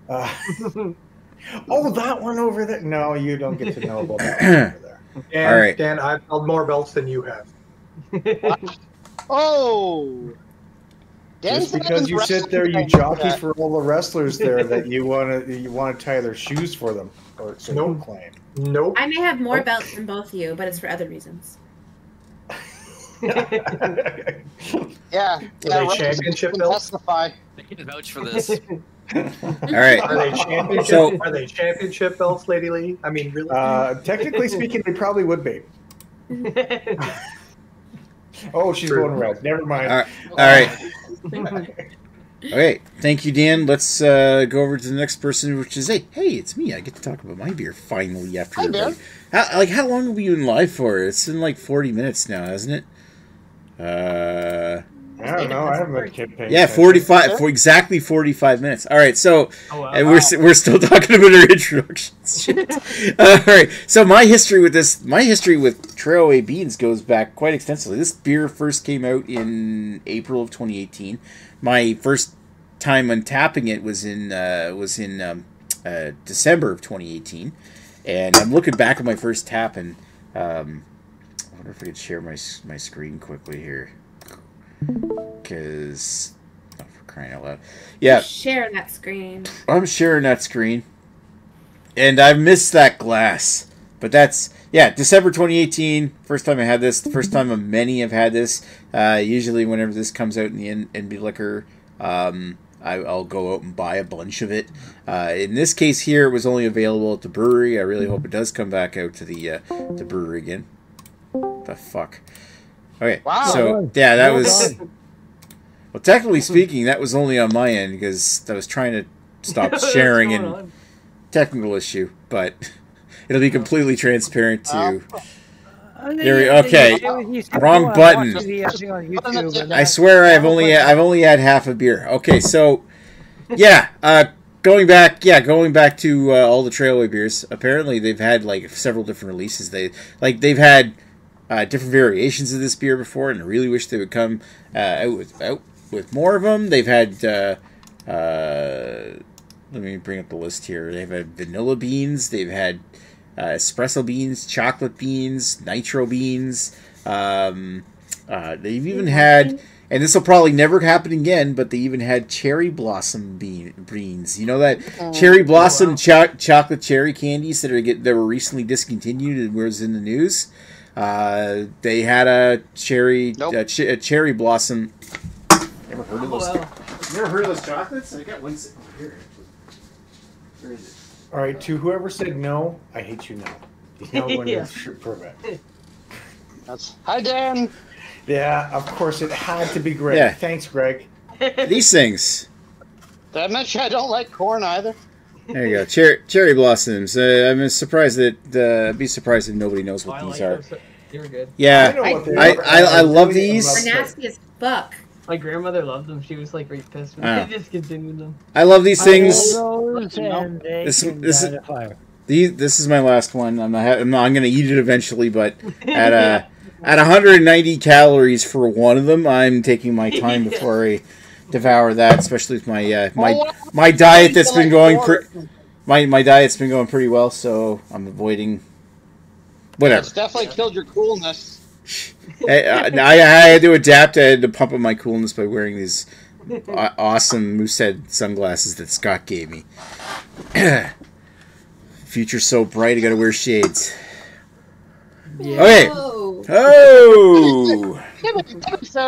Oh, that one over there. No, you don't get to know about that one over there. Dan, all right. Dan, I've held more belts than you have. Oh. Just because you sit there, you jockey for all the wrestlers there that you want to tie their shoes for them, or so you claim. Nope. I may have more belts than both of you, but it's for other reasons. Yeah. Are they championship belts? I can vouch for this. All right. Are they championship belts, Lady Lee? I mean, really? Technically speaking, they probably would be. Oh, she's going red. Never mind. All right. Okay, thank you, Dan. Let's go over to the next person, which is hey, it's me. I get to talk about my beer finally after. How long have we been live for? It's been like 40 minutes now, hasn't it? I don't know. I haven't been campaigning. Yeah, 45 for exactly 45 minutes. All right, so and we're still talking about our introductions. All right, so my history with Trailway Beans goes back quite extensively. This beer first came out in April of 2018. My first time untapping it was in December of 2018, and I'm looking back at my first tap, and I wonder if I could share my screen quickly here. Because, for crying out loud. Yeah. Share that screen. I'm sharing that screen. And I missed that glass. But that's, December 2018, first time I had this. The first time of many have had this. Usually whenever this comes out in the NB Liquor, I'll go out and buy a bunch of it. In this case here, it was only available at the brewery. I really hope it does come back out to the brewery again. The fuck? Okay, so, that was... Well, technically speaking, that was only on my end, because I was trying to stop sharing and technical issue, but it'll be completely transparent to... Okay, wrong button. I swear I've only had half a beer. Okay, so, going back to all the Trailway beers, apparently they've had, like, several different releases. They've had... different variations of this beer before, and I really wish they would come out with more of them. They've had, let me bring up the list here. They've had vanilla beans, they've had espresso beans, chocolate beans, nitro beans. They've even had, and this will probably never happen again, but they even had cherry blossom beans. You know that cherry blossom chocolate cherry candies that were recently discontinued and was in the news? They had a cherry blossom. Never heard of those? Never heard of those chocolates? I got one sitting over here. Where is it? All right, to whoever said no, I hate you now. He's now going to prove it. Hi, Dan. Yeah, of course it had to be Greg. Yeah. Thanks, Greg. These things. Did I mention I don't like corn either? There you go, cherry blossoms. I'm surprised that I'd be surprised if nobody knows what these are. They were good. Yeah, I love these. They're nasty as fuck. My grandmother loved them. She was like right pissed when I discontinued them. I love these things. This is my last one. I'm gonna eat it eventually, but at 190 calories for one of them, I'm taking my time before I devour that, especially with my diet that's been going my diet's been going pretty well, so I'm avoiding whatever. It's definitely killed your coolness. I had to adapt. I had to pump up my coolness by wearing these awesome Moosehead sunglasses that Scott gave me. Future's so bright, I gotta wear shades. Yeah. Okay. Oh! Yeah, but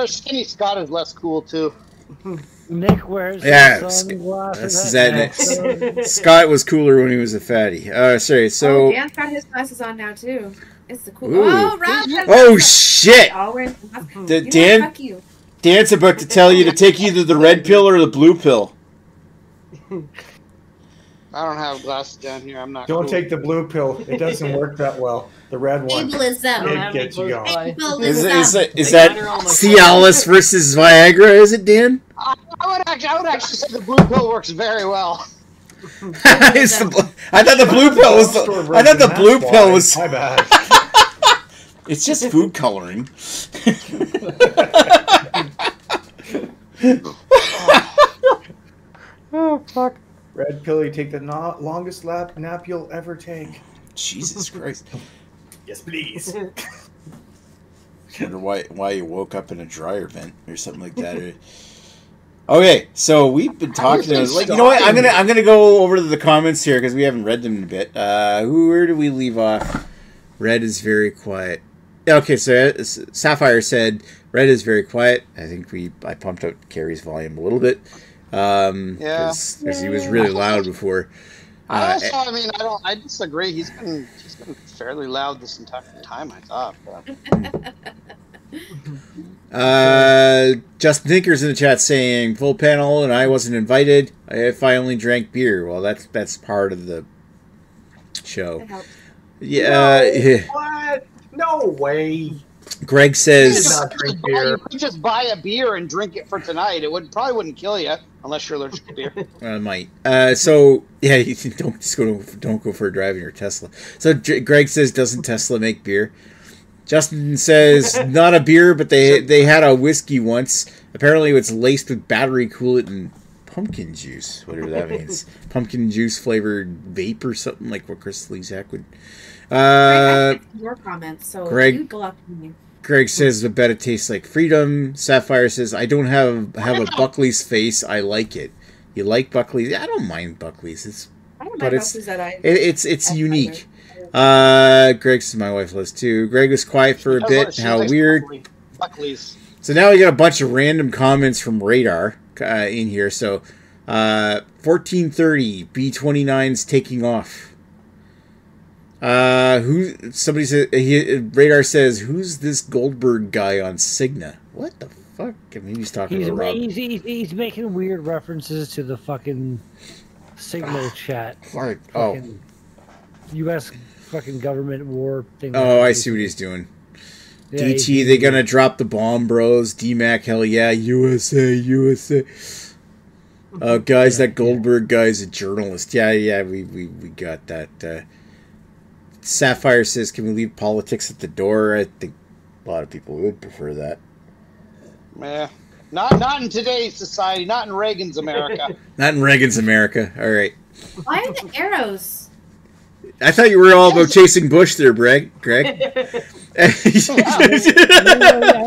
skinny Scott is less cool, too. Nick wears sunglasses. Scott was cooler when he was a fatty. Sorry, so... Dan's got his glasses on now, too. It's the cool... Ooh. Oh, Rob! Oh, shit! Dan's about to tell you to take either the red pill or the blue pill. I don't have glasses down here. I'm not Don't cool. take the blue pill. It doesn't work that well. The red one. Ableism. It gets you going. Is that Cialis versus Viagra, is it, Dan? I would actually say the blue pill works very well. I thought the blue pill was I thought the blue pill was... My bad. It's just food coloring. Oh, fuck. Red pill, you take the longest nap you'll ever take. Jesus Christ. Yes, please. Wonder why you woke up in a dryer vent or something like that. Okay, so we've been talking to you know what? I'm gonna go over to the comments here because we haven't read them in a bit. Where do we leave off? Red is very quiet. Okay, so Sapphire said Red is very quiet. I think I pumped up Carrie's volume a little bit. Because he was really loud before. I mean, I disagree. He's been fairly loud this entire time, I thought. Justin Tinker's in the chat saying full panel, and I wasn't invited. If I only drank beer, well, that's part of the show. Yeah. What? No way. Greg says you could just buy a beer and drink it for tonight. It probably wouldn't kill you unless you're allergic to beer. I might. So yeah, you don't go for a drive in your Tesla. So Greg says, doesn't Tesla make beer? Justin says not a beer, but they had a whiskey once. Apparently, it's laced with battery coolant and pumpkin juice, whatever that means. Pumpkin juice flavored vape or something like what Chris Lezak would. Your comments, so Greg, you blocked me. Greg says, I bet it tastes like freedom. Sapphire says, I don't have a Buckley's face. I like it. You like Buckley's? I don't mind Buckley's. It's unique. Greg says, my wife loves too. Greg was quiet for a bit. How weird. Buckley's. So now we got a bunch of random comments from Radar in here. So 1430 B29's taking off. Somebody said Radar says, who's this Goldberg guy on Cigna? What the fuck? Maybe he's talking about Rob. He's making weird references to the fucking Signal chat. Fucking U.S. fucking government war thing. Oh, I see what he's doing. Yeah, DT, they gonna drop the bomb, bros. DMAC, hell yeah. USA. Guys, that Goldberg guy's a journalist. Yeah, we got that. Sapphire says, can we leave politics at the door? I think a lot of people would prefer that. Yeah. Not in today's society. Not in Reagan's America. Not in Reagan's America. All right. Why are the arrows? I thought you were all about chasing Bush there, Greg. I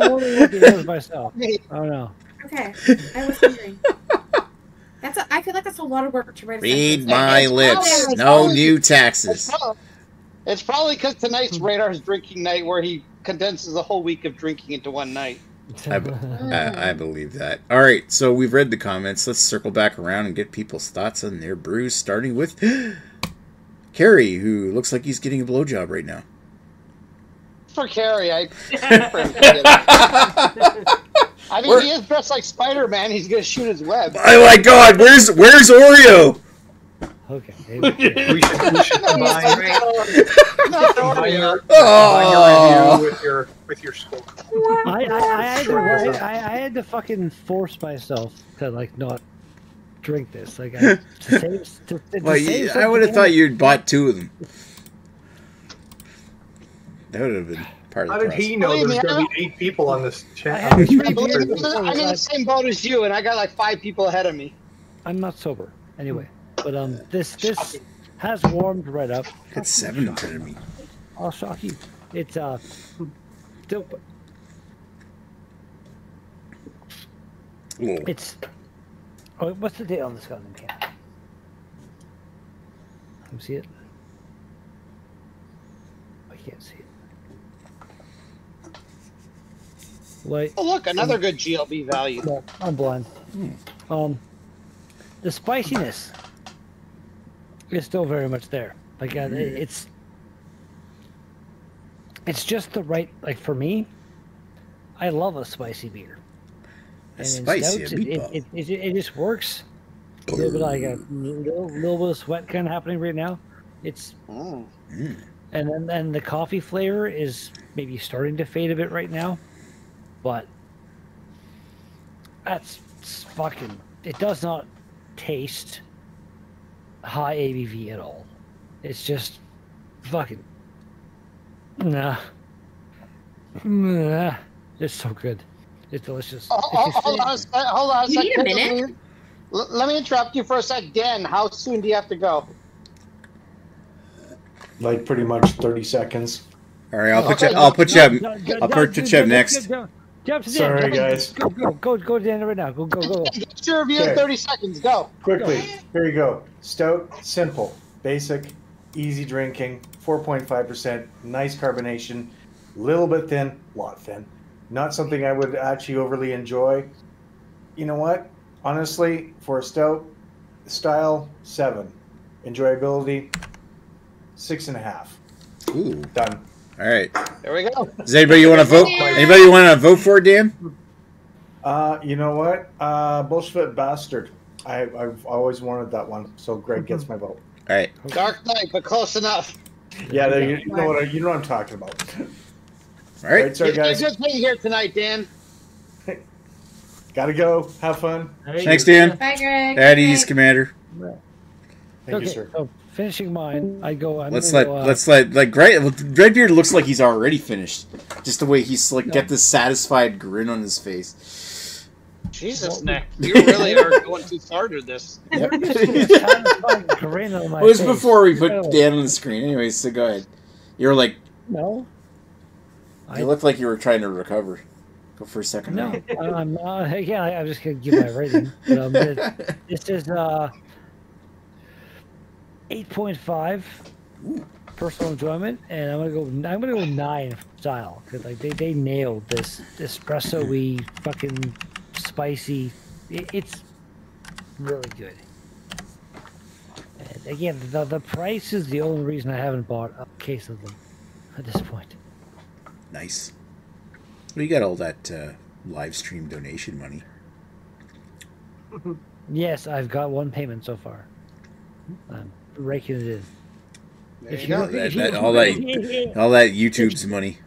only look at arrows myself. Oh, no. Okay. I was wondering. I feel like that's a lot of work to write. Read my lips. No new taxes. It's probably because tonight's Radar's drinking night, where he condenses a whole week of drinking into one night. I believe that. All right, so we've read the comments. Let's circle back around and get people's thoughts on their brews, starting with Carrie, who looks like he's getting a blowjob right now. For Carrie, I mean, he is dressed like Spider-Man. He's going to shoot his web. Oh my God, where's Oreo? Okay. We should combine your review with your score. I had to fucking force myself to not drink this. I would have thought you'd bought 2 of them. That would have been part of the process. How did he know there's going to be 8 people on this chat? I'm in the same boat as you, and I got like 5 people ahead of me. I'm not sober. Anyway. But this has warmed right up. Got 7 in front of me. I'll shock you. It's still. It's. Oh, what's the date on this goddamn can? Let me see it. I can't see it. Wait. Oh look, another good GLB value. No, I'm blind. The spiciness is still very much there. It's just the right, for me, I love a spicy beer. And spicy in stouts, it just works. A little bit a little bit of sweat kind of happening right now. It's and then the coffee flavor is maybe starting to fade a bit right now, but that's fucking. It does not taste high ABV at all. It's just fucking nah. It's so good. It's delicious. Hold on a second. You need a minute? Let me interrupt you for a sec. Dan, how soon do you have to go? Like pretty much 30 seconds. All right, I'll put you up next. Sorry, guys. Go to Dan right now. Go. Get your review in 30 seconds. Go. Quickly. Here you go. Stout, simple, basic, easy drinking, 4.5%, nice carbonation, little bit thin, lot thin. Not something I would actually overly enjoy. You know what? Honestly, for a stout style, 7. Enjoyability, 6.5. Ooh. Done. All right. There we go. Does anybody want to vote? Anybody want to vote for it, Dan? You know what? Bullshit Bastard. I've always wanted that one, so Greg gets my vote. All right. Dark Knight, but close enough. Yeah, you know what I'm talking about. All right. Sorry, You did a guys. good thing here tonight, Dan. Gotta go. Have fun. Thanks, Dan. Bye, Greg. At ease, Commander. Thank you, sir. So finishing mine, Let's let like Redbeard looks like he's already finished. Just the way he's like got this satisfied grin on his face. Jesus, Nick, you really are going too far to this. Yep. grin on my It was face. before we put Dan on the screen. Anyways, so go ahead. You were like, No. you looked like you were trying to recover. Go for a second. No, I'm not. Yeah, I'm just gonna give my rating. This is 8.5 personal enjoyment, and I'm gonna go 9 for style because like they nailed this espresso-y fucking spicy. It's really good. And again, the price is the only reason I haven't bought a case of them at this point. Nice. Well, you got all that live stream donation money. Yes, I've got one payment so far. I'm raking it in. All that YouTube's money.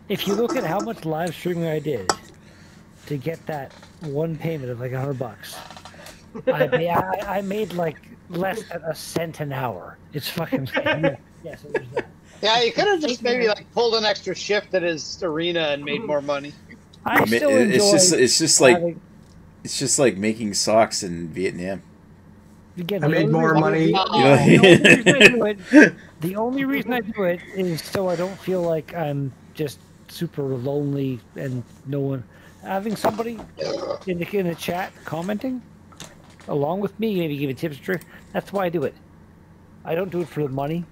If you look at how much live streaming I did to get that one payment of like $100, I made like less than a cent an hour. It's fucking yeah. So there's that. Yeah, you could have just maybe like pulled an extra shift at his arena and made more money. It's just like making socks in Vietnam. Again, I made more money. The only reason I do it is so I don't feel like I'm just super lonely and no one having somebody in the chat commenting along with me, maybe giving tips and tricks. That's why I do it. I don't do it for the money.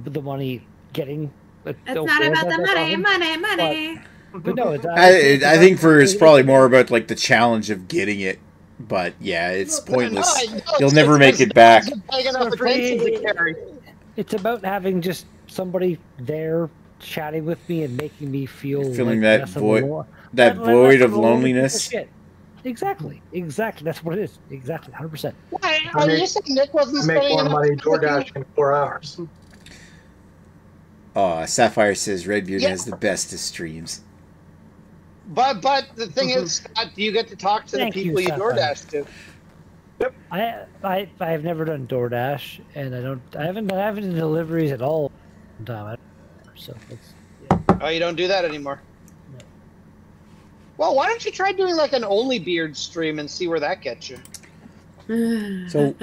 The money getting. It's not about the money. But no, I think for it's probably more about like the challenge of getting it. But yeah, it's pointless. You'll never make it back. It's about having just somebody there chatting with me and making me feel feeling like that void of loneliness. Exactly. That's what it is. Exactly, 100%. Why? Are you saying Nick wasn't Make spending more enough money time DoorDash in 4 hours. Sapphire says Redbeard has the bestest streams. But the thing is, Scott, do you get to talk to the people you DoorDash to? Yep. I've never done DoorDash, and I haven't done deliveries at all. So Oh, you don't do that anymore. No. Well, why don't you try doing like an Only Beard stream and see where that gets you? So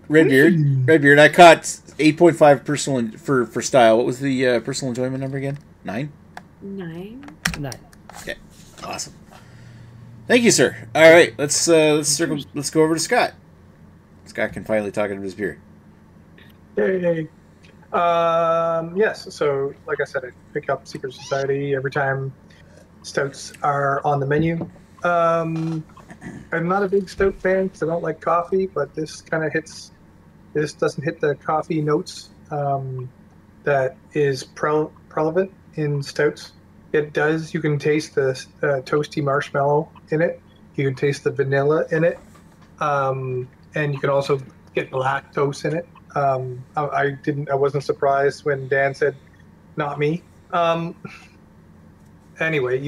Redbeard, I caught 8.5 personal for style. What was the personal enjoyment number again? 9. 9. Okay, awesome. Thank you, sir. All right, let's go over to Scott. Scott can finally talk about his beer. Yay. Yes, so like I said, I pick up Secret Society every time stouts are on the menu. I'm not a big stout fan because I don't like coffee, but this kind of hits. This doesn't hit the coffee notes that is prevalent in stouts. It does. You can taste the toasty marshmallow in it. You can taste the vanilla in it, and you can also get lactose in it. I wasn't surprised when Dan said, "Not me." Anyway,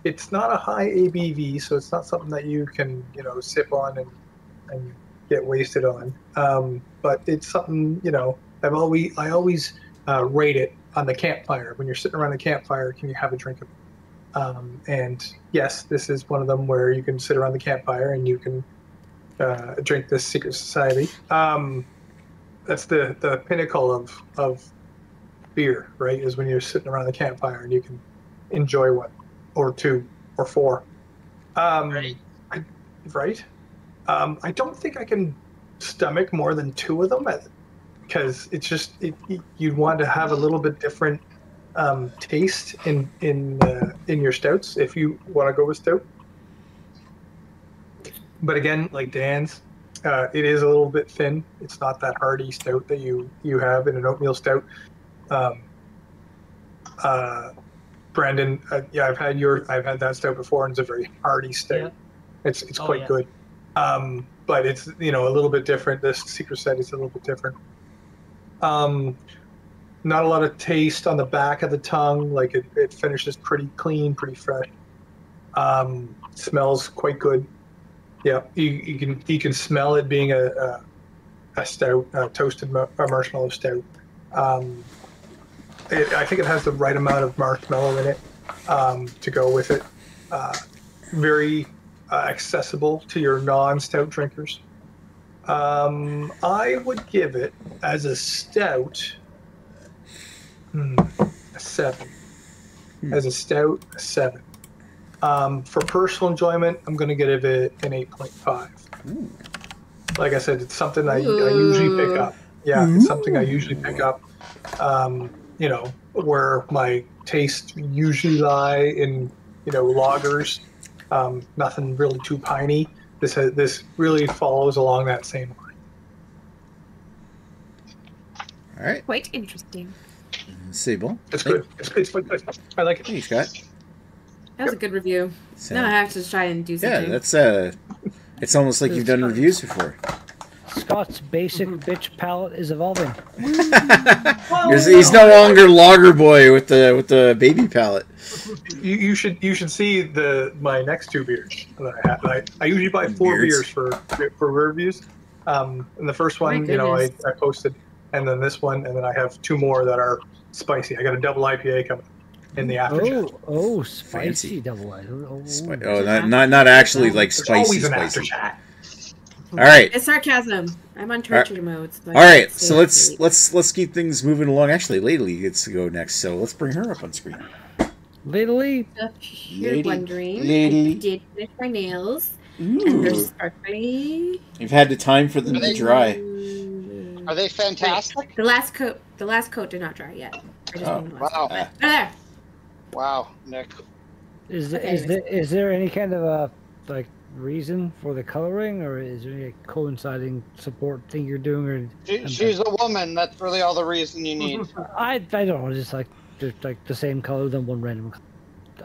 it's not a high ABV, so it's not something that you can sip on and get wasted on. But it's something I always rate it on the campfire. When you're sitting around the campfire, can you have a drink of it? And yes, this is one of them where you can sit around the campfire and you can drink this Secret Society. That's the pinnacle of beer, right? Is when you're sitting around the campfire and you can enjoy one or 2 or 4. Right. I don't think I can stomach more than 2 of them because it's just you'd want to have a little bit different taste in your stouts if you want to go with stout. But again, like Dan's, It is a little bit thin. It's not that hearty stout that you have in an oatmeal stout. Brandon, yeah, I've had that stout before, and it's a very hearty stout. Yeah. It's quite good. But it's a little bit different. This Secret Set is a little bit different. Not a lot of taste on the back of the tongue. Like it finishes pretty clean, pretty fresh. Smells quite good. Yeah, you can smell it being a stout, a toasted marshmallow stout. I think it has the right amount of marshmallow in it to go with it. Very accessible to your non-stout drinkers. I would give it as a stout a 7. As a stout, a 7. For personal enjoyment, I'm going to give it an 8.5. Like I said, it's something I usually pick up. Yeah, it's something I usually pick up. Where my tastes usually lie in, lagers. Nothing really too piney. This really follows along that same line. All right. Quite interesting. Sable. It's good. It's good. I like it. Hey, Scott. That was a good review. Now I have to try and do something. Yeah, that's it's almost like you've done reviews before. Scott's basic bitch palate is evolving. He's no longer lager boy with the baby palate. You should see my next 2 beers that I have. I usually buy 4 beers for reviews. And the first one, I posted, and then this one, and then I have 2 more that are spicy. I got a double IPA coming in the afterchat. Oh, spicy double IPA. Not actually like There's spicy. always an spicy. afterchat. All right. It's sarcasm. I'm on torture mode. So all right. So let's keep things moving along. Actually, Lately gets to go next, so let's bring her up on screen. Lately, if you're wondering, Lately. I did finish my nails, and they're sparkly. You've had the time for them to dry. Are they fantastic? The last coat did not dry yet. Wow. There. Wow, Nick. Is there any kind of reason for the coloring, or is there any coinciding support thing you're doing? Or she's a woman. That's really all the reason you need. I don't know. Just like the same color than one random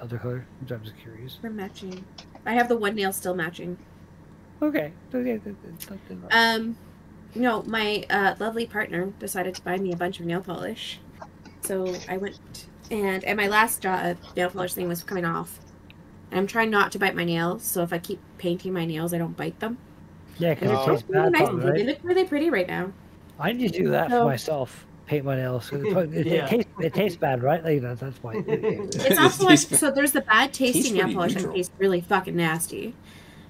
other color. I'm just curious. We're matching. I have the one nail still matching. Okay. No, my lovely partner decided to buy me a bunch of nail polish, so I went and my last nail polish thing was coming off. And I'm trying not to bite my nails, so if I keep painting my nails, I don't bite them. Yeah, because it tastes bad. Nice. Right? They look really pretty right now. I need to do that for myself. Paint my nails. It tastes bad, right? Like that's why. It's also so there's the bad tasting nail polish that tastes really fucking nasty.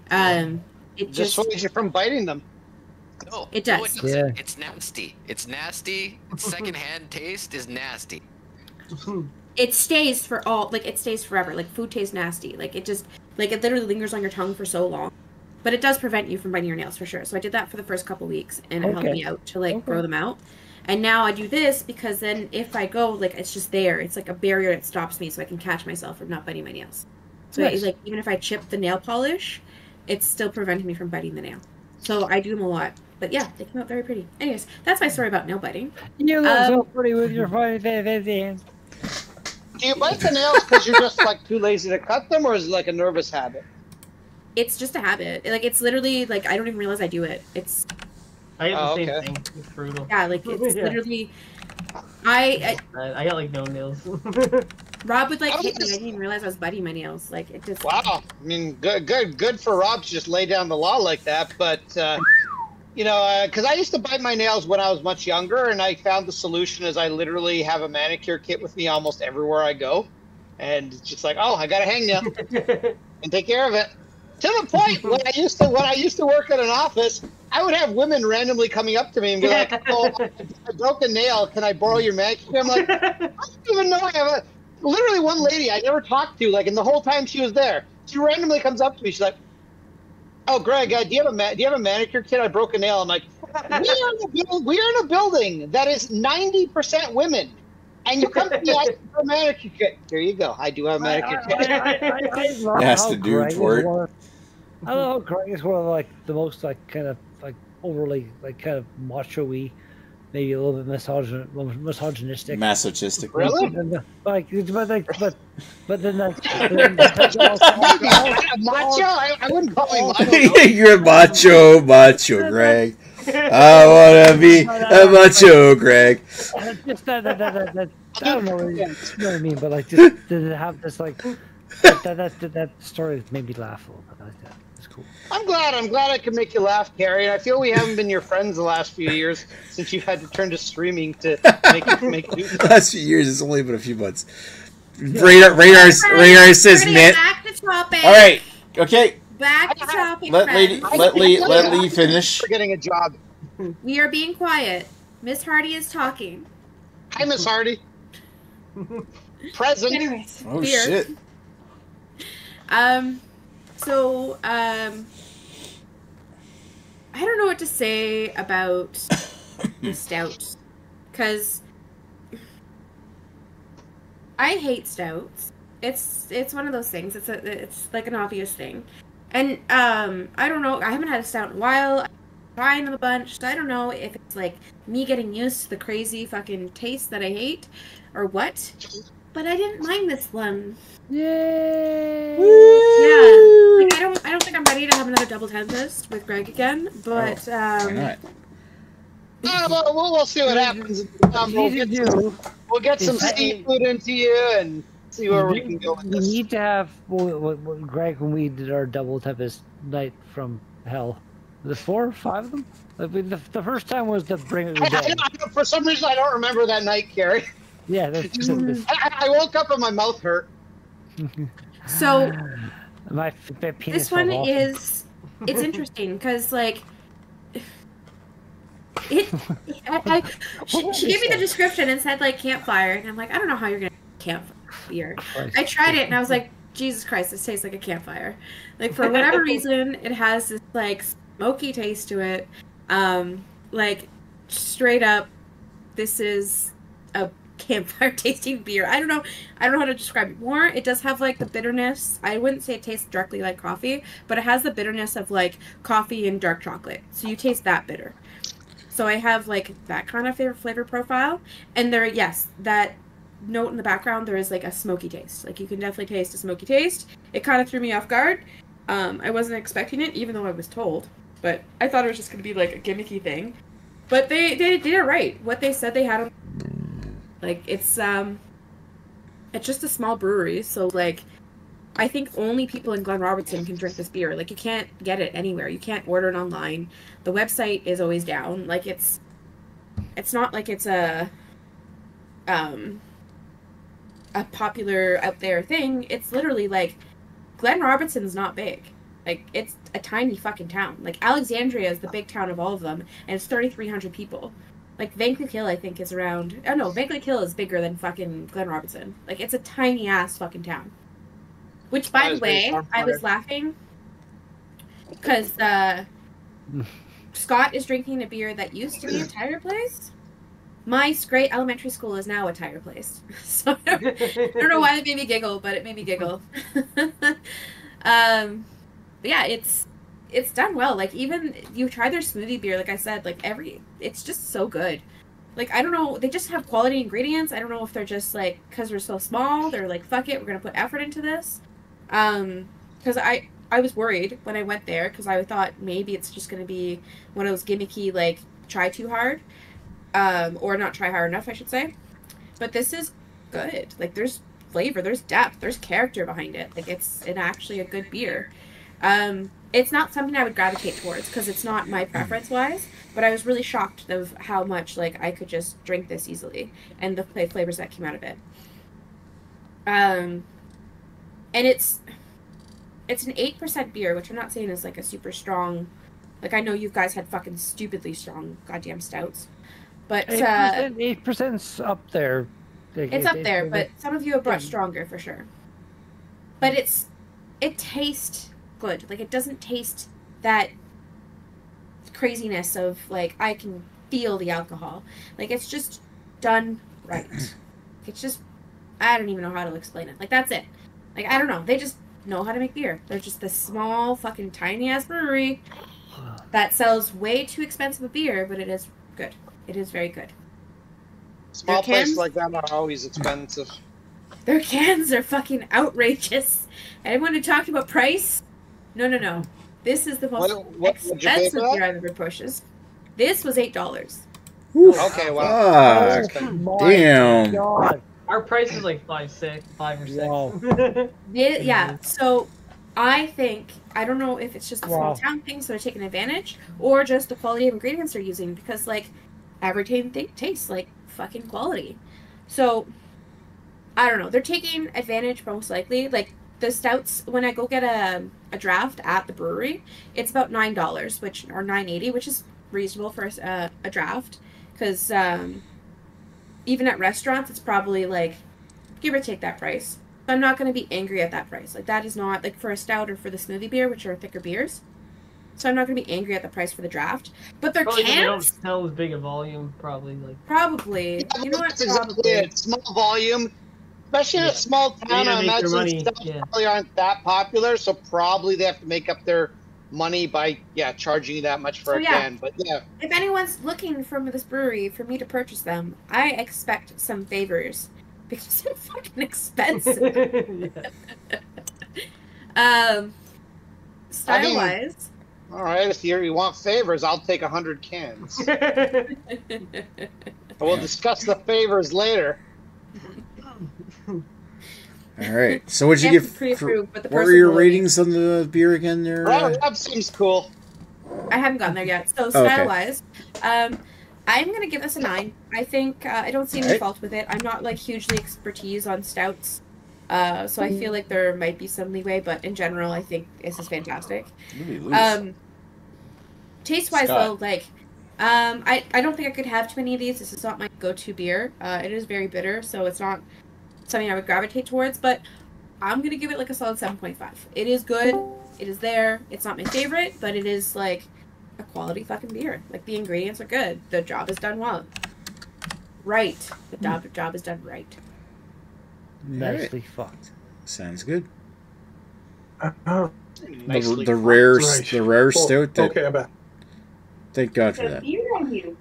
It just dissuades you from biting them. No, it does. No, it doesn't. Yeah. It's nasty. It's nasty. Secondhand taste is nasty. It stays for it stays forever. Like food tastes nasty. Like it literally lingers on your tongue for so long. But it does prevent you from biting your nails for sure. So I did that for the first couple weeks, and it helped me out to grow them out. And now I do this because then if I go, it's just there. It's like a barrier that stops me, so I can catch myself from not biting my nails. So nice. Even if I chip the nail polish, it's still preventing me from biting the nail. So I do them a lot. But yeah, they come out very pretty. Anyways, that's my story about nail biting. You look so pretty with your funny hands. Do you bite the nails because you're just too lazy to cut them, or is it a nervous habit? It's just a habit. It's literally I don't even realize I do it. I get the same thing. It's brutal. Yeah, it's literally. I got no nails. Rob would hit me. I didn't even realize I was biting my nails. It just. Wow. I mean, good for Rob to just lay down the law like that. But because I used to bite my nails when I was much younger, and I found the solution is I literally have a manicure kit with me almost everywhere I go, and it's just I got a hangnail and take care of it. To the point when I used to work at an office, I would have women randomly coming up to me and be like, "Oh, I broke a nail. Can I borrow your manicure?" I'm like, I don't even know I have literally one lady I never talked to, and the whole time she was there, she randomly comes up to me. She's like, "Oh, Greg, do you have a manicure kit? I broke a nail." I'm like, we are in a building that is 90% women. And you come to me, I have a manicure kit. Here you go. I do have a manicure kit. It has to do for it. I don't know. Greg is one of like the most like kind of like overly like kind of macho-y, maybe a little bit misogynistic. Masochistic. Really? But then Macho? I wouldn't call him macho. You're macho, Greg. I wanna be a macho, Greg. Just that I don't know, you know what I mean, but like just to have this like that story made me laugh a little bit. I like that. It's cool. I'm glad I could make you laugh, Carrie. I feel we haven't been your friends the last few years since you've had to turn to streaming to make you. Last few years, it's only been a few months. Radar says, "Man." Back to topic. All right, okay. Back to topic. Let Lee finish. For getting a job. We are being quiet. Miss Hardy is talking. Hi, Miss Hardy. Present. Anyways, Oh beer. shit. So, I don't know what to say about the stout, because I hate stouts. It's one of those things. It's like an obvious thing, and I don't know. I haven't had a stout in a while. I'm trying them a bunch, so I don't know if it's like me getting used to the crazy fucking taste that I hate, or what. But I didn't mind this one. Yay! Yeah, like I don't think I'm ready to have another double tempest with Greg again, but Why not? We'll see what happens. We'll get some seafood into you and see where we can go with We this. need to have Greg when we did our double tempest night from hell. The 4 or 5 of them. The first time was the bring it down. For some reason, I don't remember that night, Gary. Yeah, that's I woke up and my mouth hurt. so my penis this one fell off. it's interesting because like she gave me the description and said like campfire, and I'm like, I don't know how you're gonna campfire beer. I tried it and I was like, Jesus Christ, this tastes like a campfire. Like for whatever reason, it has this like smoky taste to it. Like straight up, this is a campfire tasting beer. I don't know how to describe it more. It does have like the bitterness. I wouldn't say it tastes directly like coffee, but it has the bitterness of like coffee and dark chocolate. So you taste that bitter. So I have like that kind of flavor profile, and there, yes, that note in the background, there is like a smoky taste. Like you can definitely taste a smoky taste. It kind of threw me off guard. I wasn't expecting it, even though I was told, but I thought it was just going to be like a gimmicky thing. But they did it right. What they said they had, like it's just a small brewery, so like I think only people in Glen Robertson can drink this beer. Like you can't get it anywhere. You can't order it online. The website is always down. Like it's not like it's a popular out there thing. It's literally like Glen Robertson's not big. Like it's a tiny fucking town. Like Alexandria is the big town of all of them, and it's 3,300 people. Like Vankleek Hill, I think, is around. Oh no, Vankleek Hill is bigger than fucking Glen Robertson. Like it's a tiny ass fucking town. Which, by the way, I was laughing because Scott is drinking a beer that used to be a tire place. My great elementary school is now a tire place. So I don't know why it made me giggle, but it made me giggle. But yeah, it's done well. Like even you try their smoothie beer, like I said, like it's just so good. Like I don't know, they just have quality ingredients. I don't know if they're just like because we're so small, they're like fuck it, we're gonna put effort into this. Because I was worried when I went there because I thought maybe it's just gonna be one of those gimmicky like try too hard, or not try hard enough, I should say. But this is good. Like there's flavor, there's depth, there's character behind it. Like it's actually a good beer. It's not something I would gravitate towards because it's not my preference wise, but I was really shocked of how much like I could just drink this easily and the flavors that came out of it. And it's an 8% beer, which I'm not saying is like a super strong. Like I know you guys had fucking stupidly strong goddamn stouts, but 8%'s up there. It's up there, but some of you have brought stronger for sure. But it tastes good. Like it doesn't taste that craziness of like I can feel the alcohol. Like it's just done right. It's just I don't even know how to explain it. Like that's it. Like I don't know. know how to make beer. They're just this small, fucking tiny ass brewery that sells way too expensive a beer, but it is good. It is very good. Small Their places cans- like that are always expensive. Their cans are fucking outrageous. Anyone who talked about price? No. This is the most What did you pay expensive for that? beer I've ever purchased. This was $8. Okay, wow. Fuck. My Damn. God. Our price is like 5 or 6. Wow. Yeah, so I think, I don't know if it's just the small Wow. town things that are taking advantage or just the quality of ingredients they're using because, like, everything tastes like fucking quality. So, I don't know. They're taking advantage most likely. Like, the stouts, when I go get a draft at the brewery, it's about $9, or $9.80, which is reasonable for a draft. Because even at restaurants, it's probably, like, give or take that price. I'm not going to be angry at that price. Like, that is not, like, for a stout or for the smoothie beer, which are thicker beers. So I'm not going to be angry at the price for the draft. But their Probably 'cause they don't cans, sell as big a volume, probably. Like probably. You know what? That's exactly Probably. it. Small volume. Especially in Yeah. a small They town, gotta I make their imagine money, stouts yeah. probably aren't that popular, so probably they have to make up their money by, charging you that much for So, a yeah. can. But yeah, If anyone's looking from this brewery for me to purchase them, I expect some favors because they're fucking expensive. yeah. Style wise, all right, if you want favors, I'll take 100 cans. We'll discuss the favors later. All right. So what'd you Can't give? be pre-approved, but the What were person your below me- ratings on the beer again? There. Rob seems cool. I haven't gotten there yet. So okay. style wise, I'm gonna give this a 9. I think I don't see any Alright. fault with it. I'm not like hugely expertise on stouts, so I feel like there might be some leeway. But in general, I think this is fantastic. Really loose. Taste wise Scott. though, like I don't think I could have too many of these. This is not my go-to beer. It is very bitter, so it's not something I would gravitate towards, but I'm gonna give it like a solid 7.5. It is good. It is there. It's not my favorite, but it is like a quality fucking beer. Like the ingredients are good. The job is done well. Right. The job is done right. Nicely fucked. Sounds good. Nicely The rare, Right. the rare stout. That, Okay, I'm back. Thank God for The that. beer on you.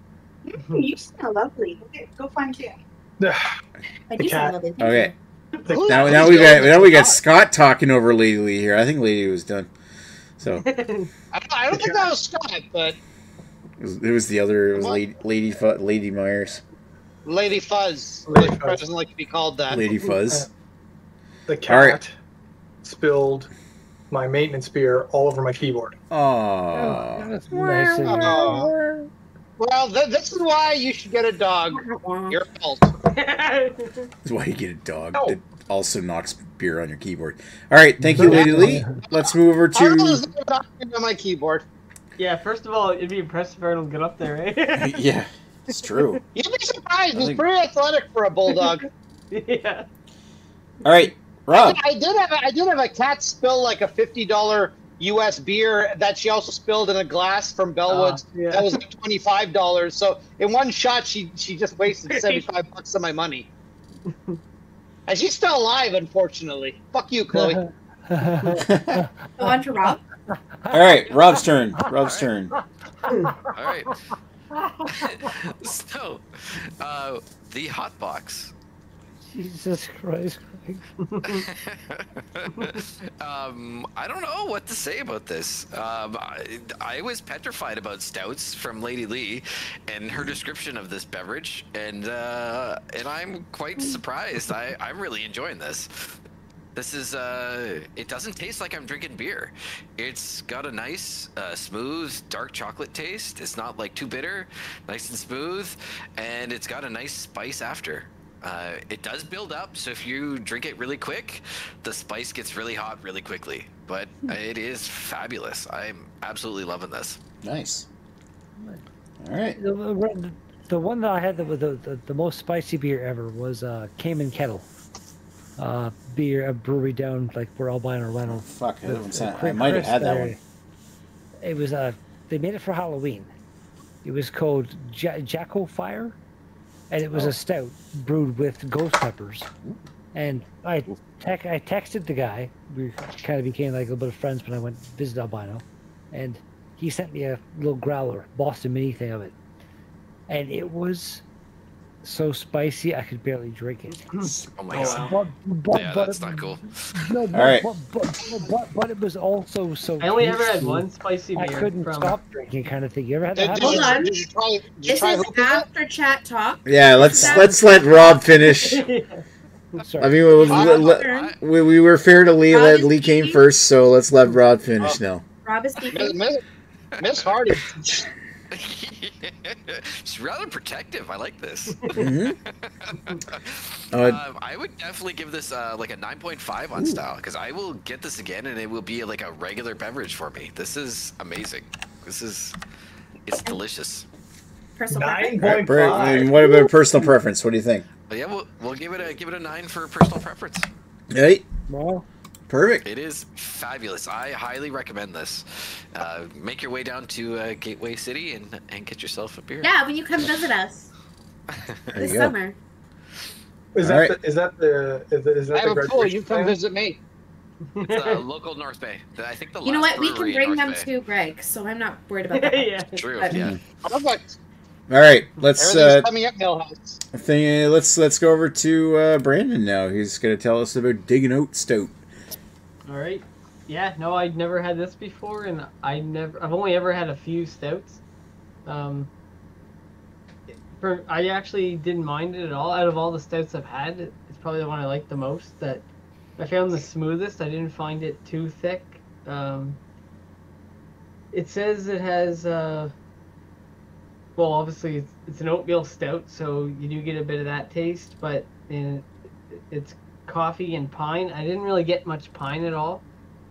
You smell lovely. Okay, go find Jim. I The do cat. sound lovely. Thank Okay. you. Now we got Scott talking over Lady Lee here. I think Lady was done. So I don't think that was Scott, but it was the other. It was What? Lady Myers. Lady Fuzz. Lady Lady Fuzz. Fuzz doesn't like to be called that. Lady Fuzz. The cat All right. spilled my maintenance beer all over my keyboard. Aww. That's nice of you. Oh. Well, this is why you should get a dog. Your fault. That's why you get a dog No. that also knocks beer on your keyboard. All right, thank you, Lady Lee. Let's move over I was to. knocking on my keyboard. Yeah, first of all, it'd be impressive if Arnold get up there, eh? Yeah, it's true. You'd be surprised. I He's think- pretty athletic for a bulldog. Yeah. All right, Rob. I did have a cat spill like a $50 U.S. beer that she also spilled in a glass from Bellwoods. Yeah. That was like $25. So in one shot, she just wasted $75 of my money. And she's still alive, unfortunately. Fuck you, Chloe. Go on to Rob. All right, Rob's turn. Rob's turn. All right. So, the hot box. Jesus Christ. I don't know what to say about this. I was petrified about stouts from Lady Lee and her description of this beverage, and I'm quite surprised. I'm really enjoying this. This is it doesn't taste like I'm drinking beer. It's got a nice, smooth, dark chocolate taste. It's not like too bitter, nice and smooth, and it's got a nice spice after. It does build up, so if you drink it really quick, the spice gets really hot really quickly. But it is fabulous. I'm absolutely loving this. Nice. All right. The one that I had that was the most spicy beer ever was Cayman Kettle. Beer, a brewery down like we're all buying our rental. Fuck, I haven't seen- I might have had that one. It was they made it for Halloween. It was called Jacko Fire, and it was a stout brewed with ghost peppers. And I texted the guy. We kind of became like a little bit of friends when I went to visit albino, and he sent me a little growler, Boston Mini thing of it, and it was so spicy I could barely drink it. Oh my god! Yeah, that's not cool. No, All right. But it was also so. I only ever had tasty, one spicy beer. I couldn't from... stop drinking, kind of thing. You ever had that? Hold on. Did you try This is after chat talk. Yeah, let's let Rob finish. Sorry. I mean, we were fair to Lee. Lee came first, so let's let Rob finish now. Rob is speaking. Miss Hardy. She's rather protective. I like this. I would definitely give this like a 9.5 on style, because I will get this again and it will be like a regular beverage for me. This is amazing. It's delicious. Personal 9.5. And what about personal preference? What do you think? But yeah, we'll give it a 9 for personal preference. Right. Well, Perfect. It is fabulous. I highly recommend this. Make your way down to Gateway City and get yourself a beer. Yeah, when you come visit us this summer. Is that the I have a Great pool. British You come Plan? visit me. It's local North Bay. I think the You know last what? We can brewery in bring North them Bay. to Greg, so I'm not worried about that. Yeah. True. But- Yeah. Perfect. All right, let's Everything's coming up, Millhouse. let's go over to Brandon now. He's going to tell us about digging out stout. All right. Yeah. No, I'd never had this before, and I've only ever had a few stouts. I actually didn't mind it at all. Out of all the stouts I've had, it's probably the one I like the most. That I found the smoothest. I didn't find it too thick. It says it has. Well, obviously it's an oatmeal stout, so you do get a bit of that taste, but it's coffee and pine. I didn't really get much pine at all,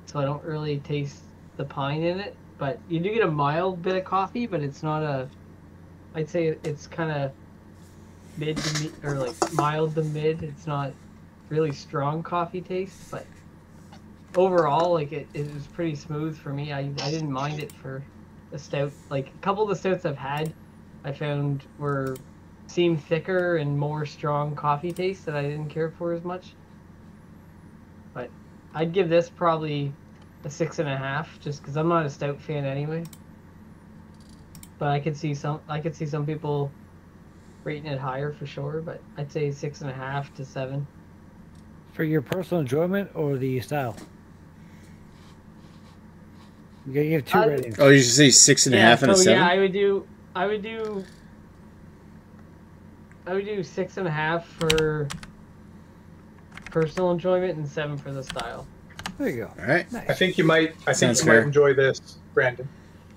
so I don't really taste the pine in it. But you do get a mild bit of coffee, but it's not a. I'd say it's kind of mid to mid, or like mild to mid. It's not really strong coffee taste, but overall, like it was pretty smooth for me. I didn't mind it for a stout. Like a couple of the stouts I've had, I found seemed thicker and more strong coffee taste that I didn't care for as much. But I'd give this probably a 6.5, just because I'm not a stout fan anyway. But I could see some people rating it higher for sure. But I'd say 6.5 to 7. for your personal enjoyment or the style? You gotta give 2 ratings. Oh, you should say 6.5 and a 7. Yeah, I would do 6.5 for personal enjoyment and 7 for the style. There you go. All right. Nice. I think you might Sounds fair. enjoy this, Brandon.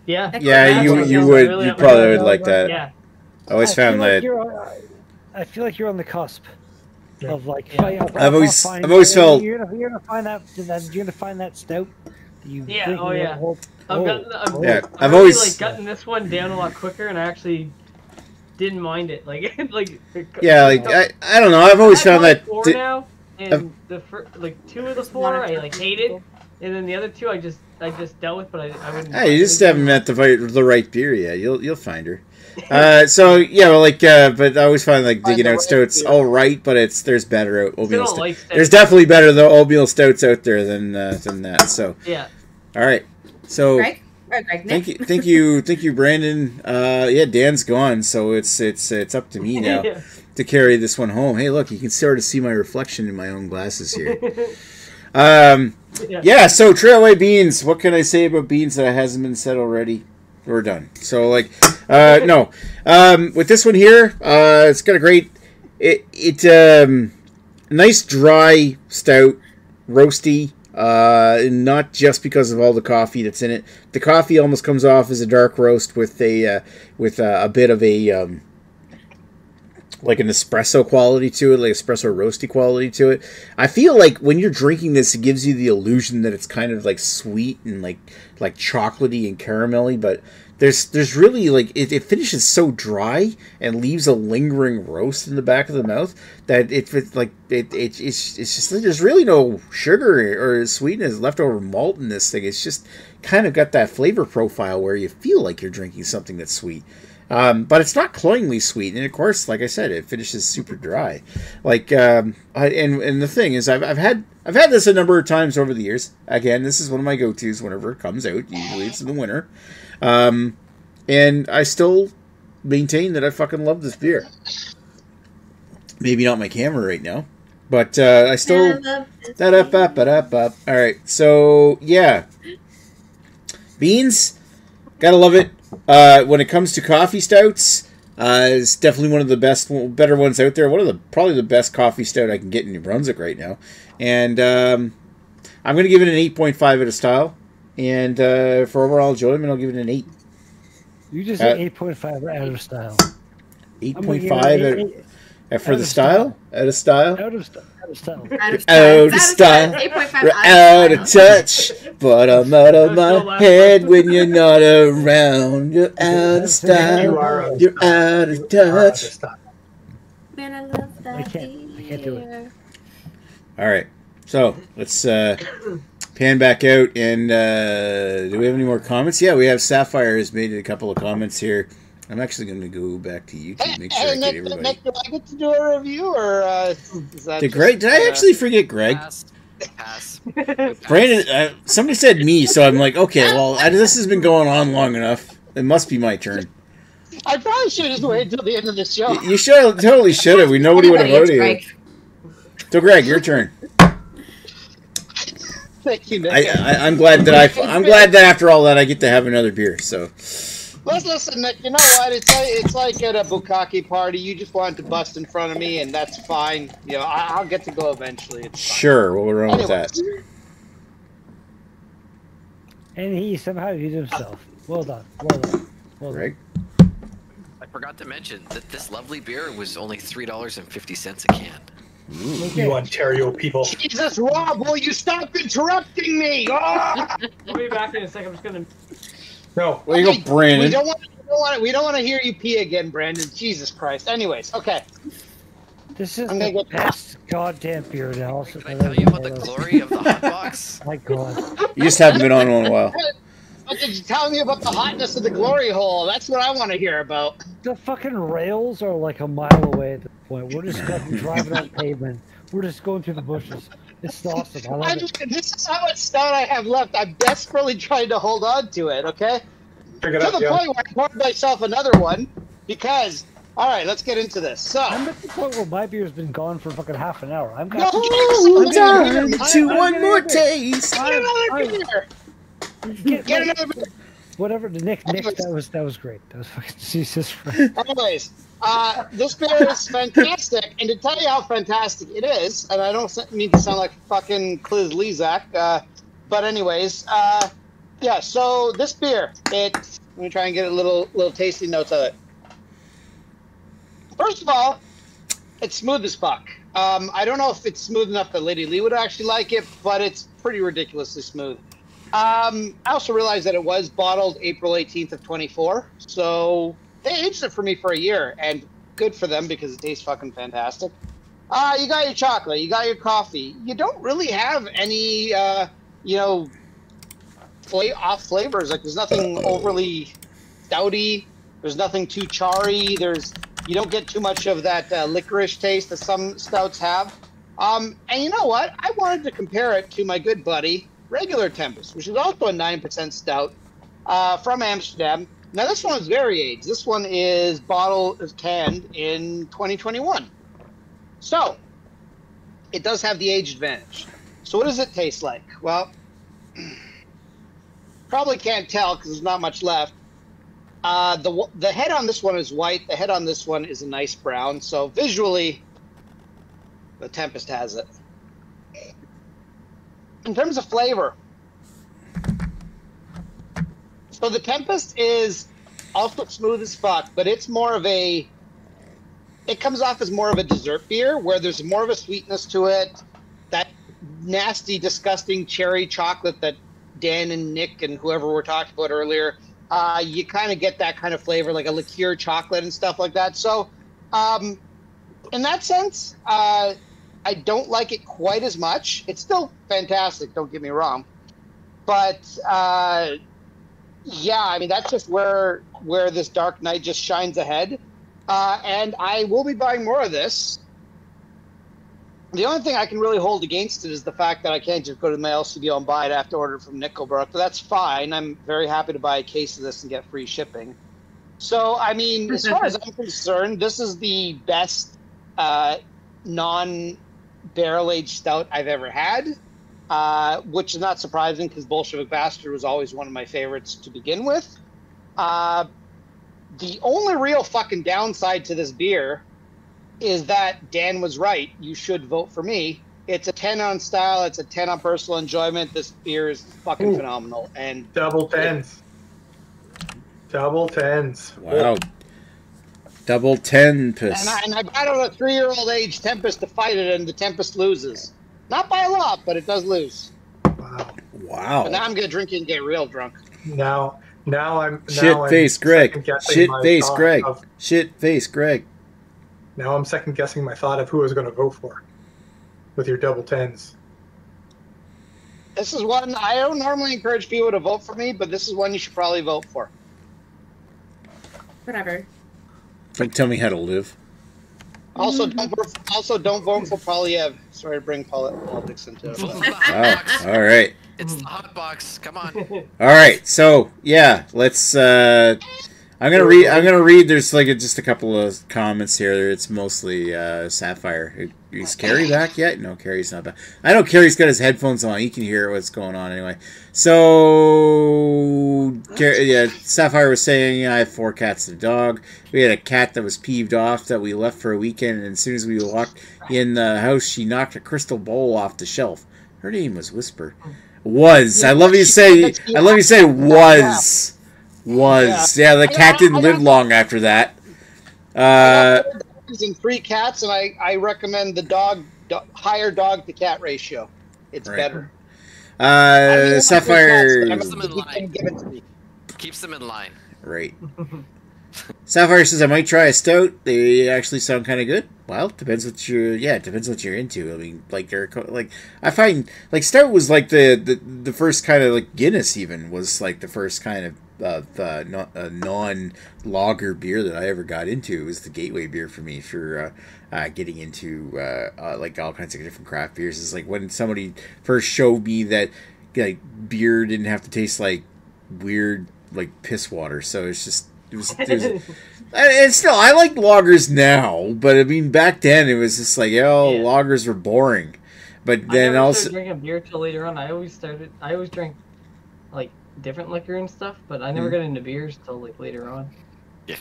Yeah. Yeah, you would. Really You up probably my would alley. like that. Yeah. I always found that. I feel like you're on the cusp of like. Yeah. I've always felt. You're gonna find that. You're gonna find that stout. That you Yeah, think oh, you yeah. hope- Yeah, I've I've really, always. like gotten this one down a lot quicker, and I actually didn't mind it. Like, Yeah, like I don't know. I've always found that. 4 now, and the 2 of the 4 I like hated, and then the other 2 I just dealt with, but I wouldn't. Hey, you just haven't met the right beer yet. You'll find her. So yeah, well, but I always find like digging out stouts all right, but there's better oatmeal stouts. Like stouts. There's definitely better oatmeal stouts out there than that. So Yeah. all right. So Greg? Or Greg, Nick? thank you, Brandon. Yeah, Dan's gone, so it's up to me now Yeah. to carry this one home. Hey, look, you can sort of see my reflection in my own glasses here. Yeah, so Trailway Beans. What can I say about beans that hasn't been said already? We're done. So no. With this one here, it's got a great, nice dry stout, roasty. Not just because of all the coffee that's in it. The coffee almost comes off as a dark roast with a bit of a like an espresso quality to it, like espresso roasty quality to it. I feel like when you're drinking this, it gives you the illusion that it's kind of like sweet and like chocolatey and caramelly, but there's really like it finishes so dry and leaves a lingering roast in the back of the mouth that it's just there's really no sugar or sweetness, leftover malt in this thing. It's just kind of got that flavor profile where you feel like you're drinking something that's sweet. But it's not cloyingly sweet, and of course, like I said, it finishes super dry. Like, and the thing is, I've had this a number of times over the years. Again, this is one of my go-tos whenever it comes out. Usually, it's in the winter, and I still maintain that I fucking love this beer. Maybe not my camera right now, but I still up. All right, so yeah, beans, gotta love it. When it comes to coffee stouts, it's definitely one of the better ones out there. Probably the best coffee stout I can get in New Brunswick right now. And I'm going to give it an 8.5 out of style. And for overall enjoyment, I'll give it an 8. You just said 8.5 out of style. 8.5 for the style? Out of style? Out of style. Out of style. Out of style. 8.5 out of touch. But I'm out of my head when you're not around. You're out of style. You're out of touch. Man, I love that. I can't do it. All right. So let's pan back out. And do we have any more comments? Yeah, we have Sapphire has made a couple of comments here. I'm actually going to go back to YouTube, make sure I get everybody. Nick, do I get to do a review, or is that Greg? Did I actually forget Greg? Pass. Brandon, somebody said me, so I'm like, okay, well, this has been going on long enough. It must be my turn. I probably should just wait until the end of the show. You totally should have. Nobody would have voted you. So, Greg, your turn. Thank you, Nick. I'm glad that after all that I get to have another beer. So. Listen, Nick, you know what? It's like at a bukkake party. You just wanted to bust in front of me, and that's fine. You know, I'll get to go eventually. It's fine. Sure, what we're wrong with that? And he somehow used himself. Well done. Greg? I forgot to mention that this lovely beer was only $3.50 a can. You Ontario people. Jesus, Rob, will you stop interrupting me? Oh! I'll be back in a second. I'm just gonna. No. There you go, Brandon. We don't want to hear you pee again, Brandon. Jesus Christ. Anyways, okay. This is the best goddamn beer now. Can I tell you about the glory of the hot box? My God. You just haven't been on one in a while. What did you tell me about the hotness of the glory hole? That's what I want to hear about. The fucking rails are like a mile away at this point. We're just driving on pavement. We're just going through the bushes. It's awesome. I love it. This is how much stout I have left. I'm desperately trying to hold on to it, okay? To the point where I poured myself another one because, all right, let's get into this. So I'm at the point where my beer's been gone for fucking half an hour. I'm down to one more taste. Get another beer. Get another beer. Whatever, Nick, that was great. That was fucking Jesus Christ. Anyways, this beer is fantastic, and to tell you how fantastic it is, and I don't mean to sound like fucking Kliz Lezak, but anyways, yeah. So this beer, let me try and get a little tasting notes of it. First of all, it's smooth as fuck. I don't know if it's smooth enough that Lady Lee would actually like it, but it's pretty ridiculously smooth. I also realized that it was bottled April 18th of 24, so they aged it for me for a year, and good for them because it tastes fucking fantastic. You got your chocolate, you got your coffee. You don't really have any, off flavors. Like there's nothing overly stouty. There's nothing too charry. You don't get too much of that licorice taste that some stouts have. And you know what? I wanted to compare it to my good buddy Regular Tempest, which is also a 9% stout from Amsterdam. Now this one is very aged. This one is canned in 2021. So it does have the age advantage. So what does it taste like? Well, probably can't tell because there's not much left. The head on this one is white. The head on this one is a nice brown. So visually, the Tempest has it. In terms of flavor, so the Tempest is also smooth as fuck, but it's more of it comes off as more of a dessert beer where there's more of a sweetness to it. That nasty, disgusting cherry chocolate that Dan and Nick and whoever were talking about earlier, you kind of get that kind of flavor, like a liqueur chocolate and stuff like that. So in that sense, I don't like it quite as much. It's still fantastic, don't get me wrong. But Yeah, I mean that's just where this Dark Knight just shines ahead, and I will be buying more of this. The only thing I can really hold against it is the fact that I can't just go to my LCBO and buy it. I have to order it from Nickelbrook, but that's fine. I'm very happy to buy a case of this and get free shipping. So, I mean, as far as I'm concerned, this is the best non-barrel-aged stout I've ever had, which is not surprising because Bolshevik Bastard was always one of my favorites to begin with. The only real fucking downside to this beer is that Dan was right. You should vote for me. It's a 10 on style. It's a 10 on personal enjoyment. This beer is fucking phenomenal. And double 10s. Double 10s. Wow. Double 10 piss. And I got on a 3-year-old age Tempest to fight it, and the Tempest loses. Not by a lot, but it does lose. Wow. But now I'm gonna drink it and get real drunk. Now I'm Shit face Greg. Shit face Greg. Of, Shit face Greg. Now I'm second guessing my thought of who I was going to vote for with your double 10s. This is one I don't normally encourage people to vote for me, but this is one you should probably vote for. Whatever. Don't tell me how to live. Also, don't vote for Polyev. Sorry to bring politics into it. Wow. All right. It's the hot box. Come on. All right. So yeah, let's. I'm gonna read. There's like just a couple of comments here. It's mostly Sapphire. Is Carrie back yet? No, Carrie's not back. I know Carrie's got his headphones on. He can hear what's going on anyway. So yeah, Sapphire was saying I have 4 cats and a dog. We had a cat that was peeved off that we left for a weekend, and as soon as we walked in the house, she knocked a crystal bowl off the shelf. Her name was Whisper. Was. I love you say. I love you say was. Yeah, the cat didn't live long after that. And 3 cats, and I recommend the higher dog to cat ratio. It's better. Sapphire keeps them in line. Right. Sapphire says I might try a stout. They actually sound kind of good. Well, depends what you're into. I mean, like I find like stout was like the first kind of like Guinness even was like the first kind of non-lager beer that I ever got into. It was the gateway beer for me for getting into like all kinds of different craft beers. It's like when somebody first showed me that like beer didn't have to taste like weird like piss water. So it was and still I like lagers now, but I mean back then it was just like lagers were boring. But then I also started drinking beer till later on. I always drank like different liquor and stuff, but I never got into beers till like later on. Yeah.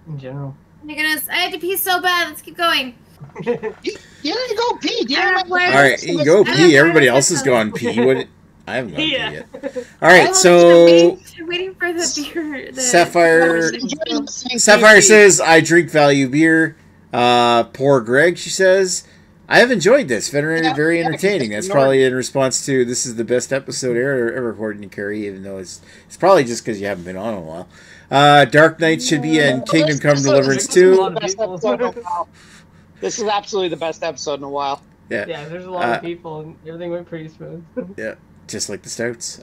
In general. Oh my goodness, I had to pee so bad. Let's keep going. You didn't go pee. All right, you can go pee. Everybody else has gone pee. What? I haven't gone pee yet. All right, so I'm waiting for the beer. Sapphire says I drink value beer. Poor Greg, she says. I have enjoyed this. Very entertaining. That's probably in response to this is the best episode ever recorded in Carrie, even though it's probably just because you haven't been on in a while. Dark Knight should be in Kingdom Come Deliverance 2. This is absolutely the best episode in a while. Yeah, there's a lot of people and everything went pretty smooth. Yeah, just like the stouts.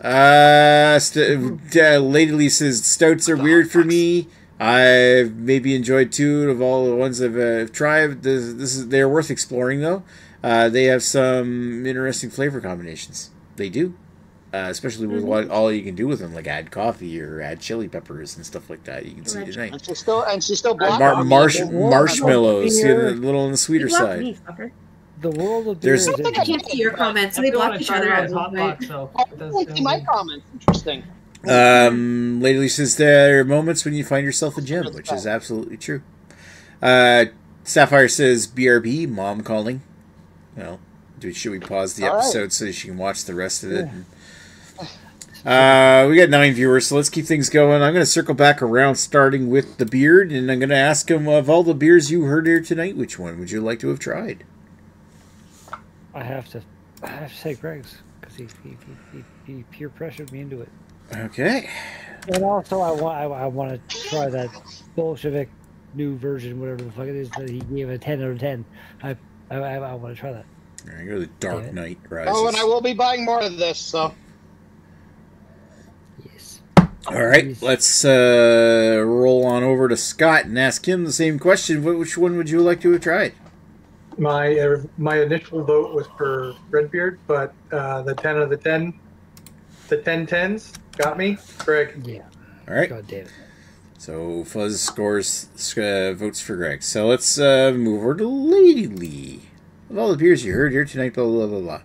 Lady Lee says stouts are weird for me. I've maybe enjoyed 2 of all the ones I've tried. They're worth exploring though. They have some interesting flavor combinations. They do, especially with what all you can do with them, like add coffee or add chili peppers and stuff like that. You can see tonight. And she's still black. Marshmallows, a little on the sweeter side. Me, fucker. The world of beer. I can't see your comments. They block each other out. My comments. Interesting. Lady Lee says there are moments when you find yourself a gem, which is absolutely true. Sapphire says BRB, mom calling. Well, should we pause the episode so she can watch the rest of it? Yeah. We got 9 viewers, so let's keep things going. I'm going to circle back around, starting with the beard, and I'm going to ask him, of all the beers you heard here tonight, which one would you like to have tried? I have to say Greg's, because he peer pressured me into it. Okay. And also, I want to try that Bolshevik new version, whatever the fuck it is, that he gave a 10 out of 10. I want to try that. All right, go to the Dark Knight Rises. Oh, and I will be buying more of this, so. Yes. All right, let's roll on over to Scott and ask him the same question. Which one would you like to have tried? My initial vote was for Redbeard, but the 10 of the 10, the 10-10s got me. Greg. Yeah. All right. God damn it. So Fuzz scores votes for Greg. So let's move over to Lady Lee. Of all the beers you heard here tonight, blah blah blah blah.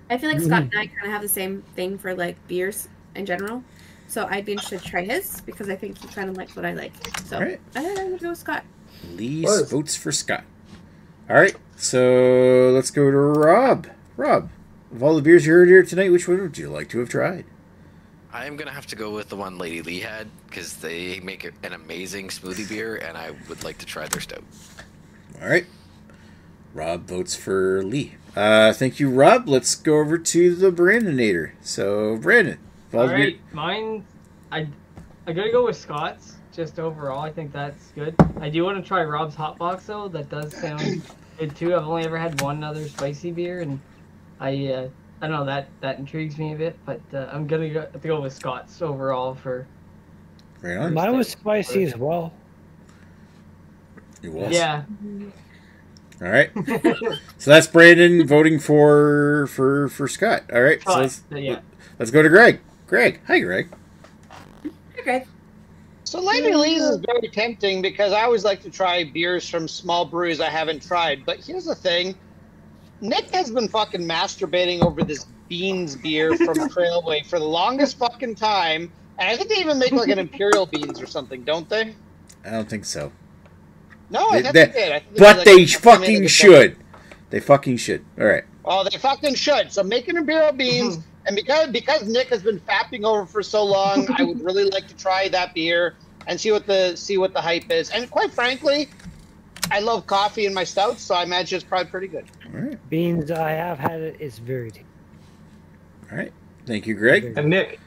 I feel like Scott and I kind of have the same thing for like beers in general. So I'd be interested to try his because I think he kind of likes what I like. So All right. I'm gonna go with Scott. Lee votes for Scott. All right, so let's go to Rob. Rob, of all the beers you heard here tonight, which one would you like to have tried? I'm gonna have to go with the one Lady Lee had because they make an amazing smoothie beer, and I would like to try their stout. All right, Rob votes for Lee. Thank you, Rob. Let's go over to the Brandonator. So, Brandon, all right, mine. I gotta go with Scott's. Just overall, I think that's good. I do want to try Rob's Hot Box though. That does sound good too. I've only ever had one other spicy beer, and I don't know, that intrigues me a bit. But I'm gonna have to go with Scott's overall for. Right on. Mine was spicy as well. It was. Yeah. All right. So that's Brandon voting for Scott. All right. So let's go to Greg. Greg, hi, Greg. Hi, Greg. So Lady Lee's is very tempting because I always like to try beers from small breweries I haven't tried. But here's the thing. Nick has been fucking masturbating over this Beans beer from Trailway for the longest fucking time. And I think they even make like an Imperial Beans or something, don't they? I don't think so. No, I think they did. But they fucking should. They fucking should. All right. Oh, they fucking should. So make an Imperial Beans. And because Nick has been fapping over for so long, I would really like to try that beer and see what the hype is. And quite frankly, I love coffee in my stouts, so I imagine it's probably pretty good. All right. Beans, I have had it. It's very tasty. All right. Thank you, Greg. And Nick,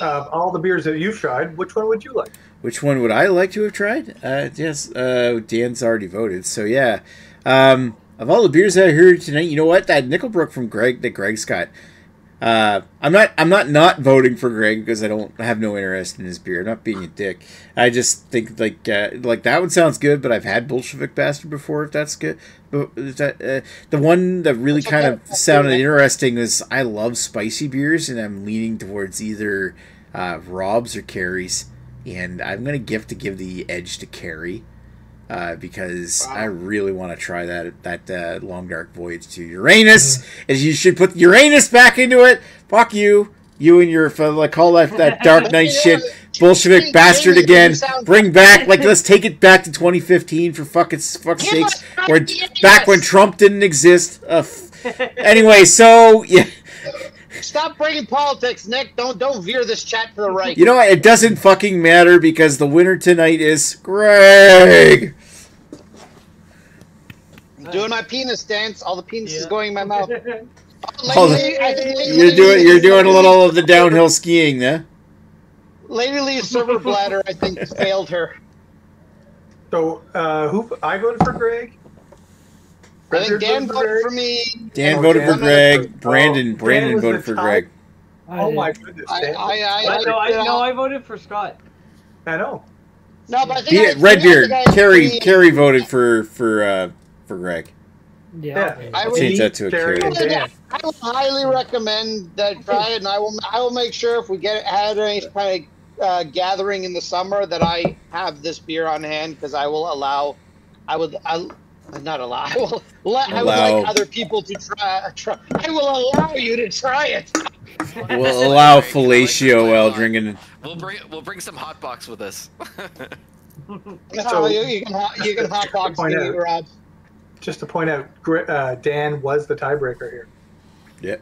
all the beers that you've tried, which one would you like? Which one would I like to have tried? Yes, Dan's already voted. So yeah, of all the beers I heard tonight, you know what? That Nickelbrook from Greg that Greg's got. I'm not voting for Greg because I have no interest in his beer. I'm not being a dick. I just think like that one sounds good, but I've had Bolshevik Bastard before. If that's good, but the one that really kind of sounded interesting is I love spicy beers, and I'm leaning towards either Rob's or Carrie's, and I'm gonna give the edge to Carrie. Because I really want to try that Long Dark Voyage to Uranus. As you should put Uranus back into it. Fuck you. You and your, call that Dark Knight shit Bolshevik Bastard again. Bring back, let's take it back to 2015 for fuck's sakes. Or back when Trump didn't exist. Anyway, so, yeah. Stop bringing politics, Nick. Don't veer this chat to the right. You know what? It doesn't fucking matter because the winner tonight is Greg. I'm doing my penis dance. All the penis is going in my mouth. You're doing a little of the downhill skiing, there. Lady Lee's server bladder, I think, failed her. So, I voted for Greg. I think Dan voted for me. Dan voted for Greg. Brandon voted for Greg. Oh my goodness! I voted for Scott. I know. No, but I think Redbeard. Carrie voted for Greg. Yeah. I'll change that to a Carrie. I will highly recommend that try it, and I will make sure if we had any kind of gathering in the summer that I have this beer on hand because I will allow. I would like other people to try. I will allow you to try it. We'll allow fellatio while drinking. We'll bring some hot box with us. So you can hot box me, Rob. Just to point out, Dan was the tiebreaker here. Yeah,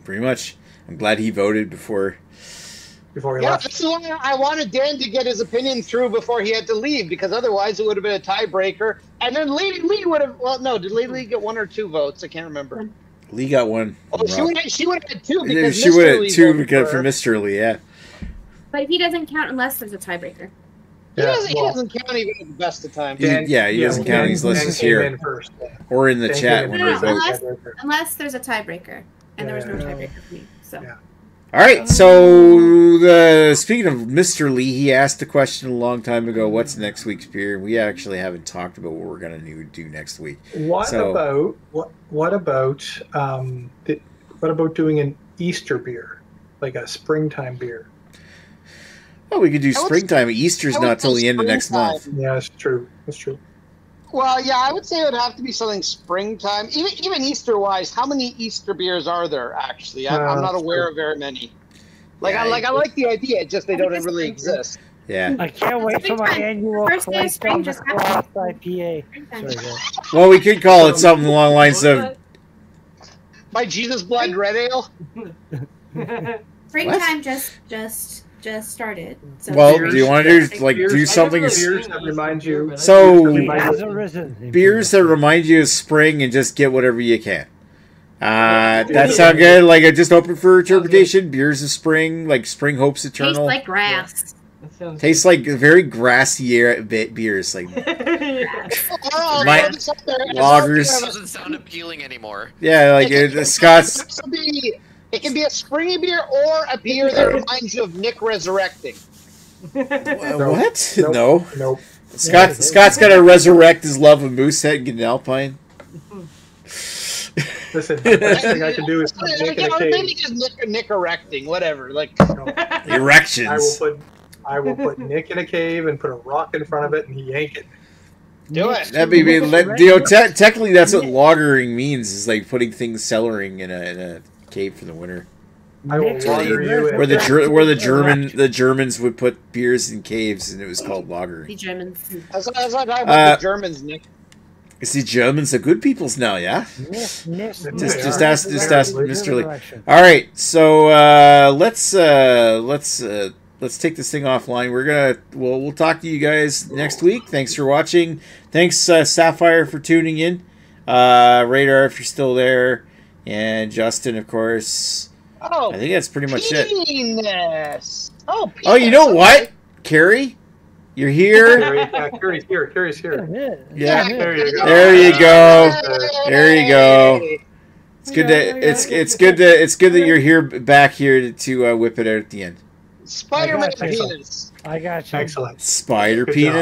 pretty much. I'm glad he voted before he left. That's why I wanted Dan to get his opinion through before he had to leave, because otherwise it would have been a tiebreaker. And then Lady Lee would have. Well, no, did Lady Lee get 1 or 2 votes? I can't remember. Lee got 1. Oh, she would have had 2 because she would have 2 because for Mr. Lee, yeah. But he doesn't count unless there's a tiebreaker. He doesn't count even at the best of times. He doesn't count. He's listed here or in the chat when we vote. Unless there's a tiebreaker, and there was no tiebreaker for me. So. Yeah. All right, so speaking of Mr. Lee, he asked a question a long time ago. What's next week's beer? We actually haven't talked about what we're gonna do next week. What about doing an Easter beer, like a springtime beer? Oh, we could do springtime. Easter's not till the end of next month. Yeah, that's true. That's true. Well, yeah, I would say it would have to be something springtime. Even Easter-wise, how many Easter beers are there, actually? I'm not aware of very many. I like the idea, just they don't really exist. Yeah. I can't wait for my annual Christ on the Cross IPA. Sorry, well, we could call it something along the lines of... My Jesus Blood Red Ale? Springtime just started. So well, do you want to do something? Beers that remind you. So beers that remind you of spring, and just get whatever you can. That sound good? Like just open for interpretation. Beers of spring, like Spring Hopes Eternal. Tastes like grass. Tastes like very grassy beers, like lagers. Doesn't sound appealing anymore. Yeah, like Scott's. It can be a springy beer or a beer that reminds you of Nick resurrecting. What? No. Scott's got to resurrect his love of Moosehead and get an Alpine. Listen, the best thing I can do is put Nick in a cave. Maybe just Nick erecting, whatever. Erections. I will put Nick in a cave and put a rock in front of it, and he yank it. Do it. That'd be technically that's what lagering means, is like putting things cellaring in a cave for the winter. I will lager you. Where the Germans would put beers in caves, and it was called lagering. The Germans. That's what I'm talking about. The Germans, Nick. Is the Germans are good peoples now? Yeah. Just ask Mr. Lee. All right, so let's take this thing offline. We'll talk to you guys next week. Thanks for watching. Thanks Sapphire for tuning in. Radar, if you're still there, and Justin, of course. Oh, I think that's pretty much it. Oh, you know what, Carrie? You're here. Carrie's here. Yeah. There you go. There you go. It's good that you're here back here to whip it out at the end. Spider-Man penis. I got you. Excellent. Spider penis.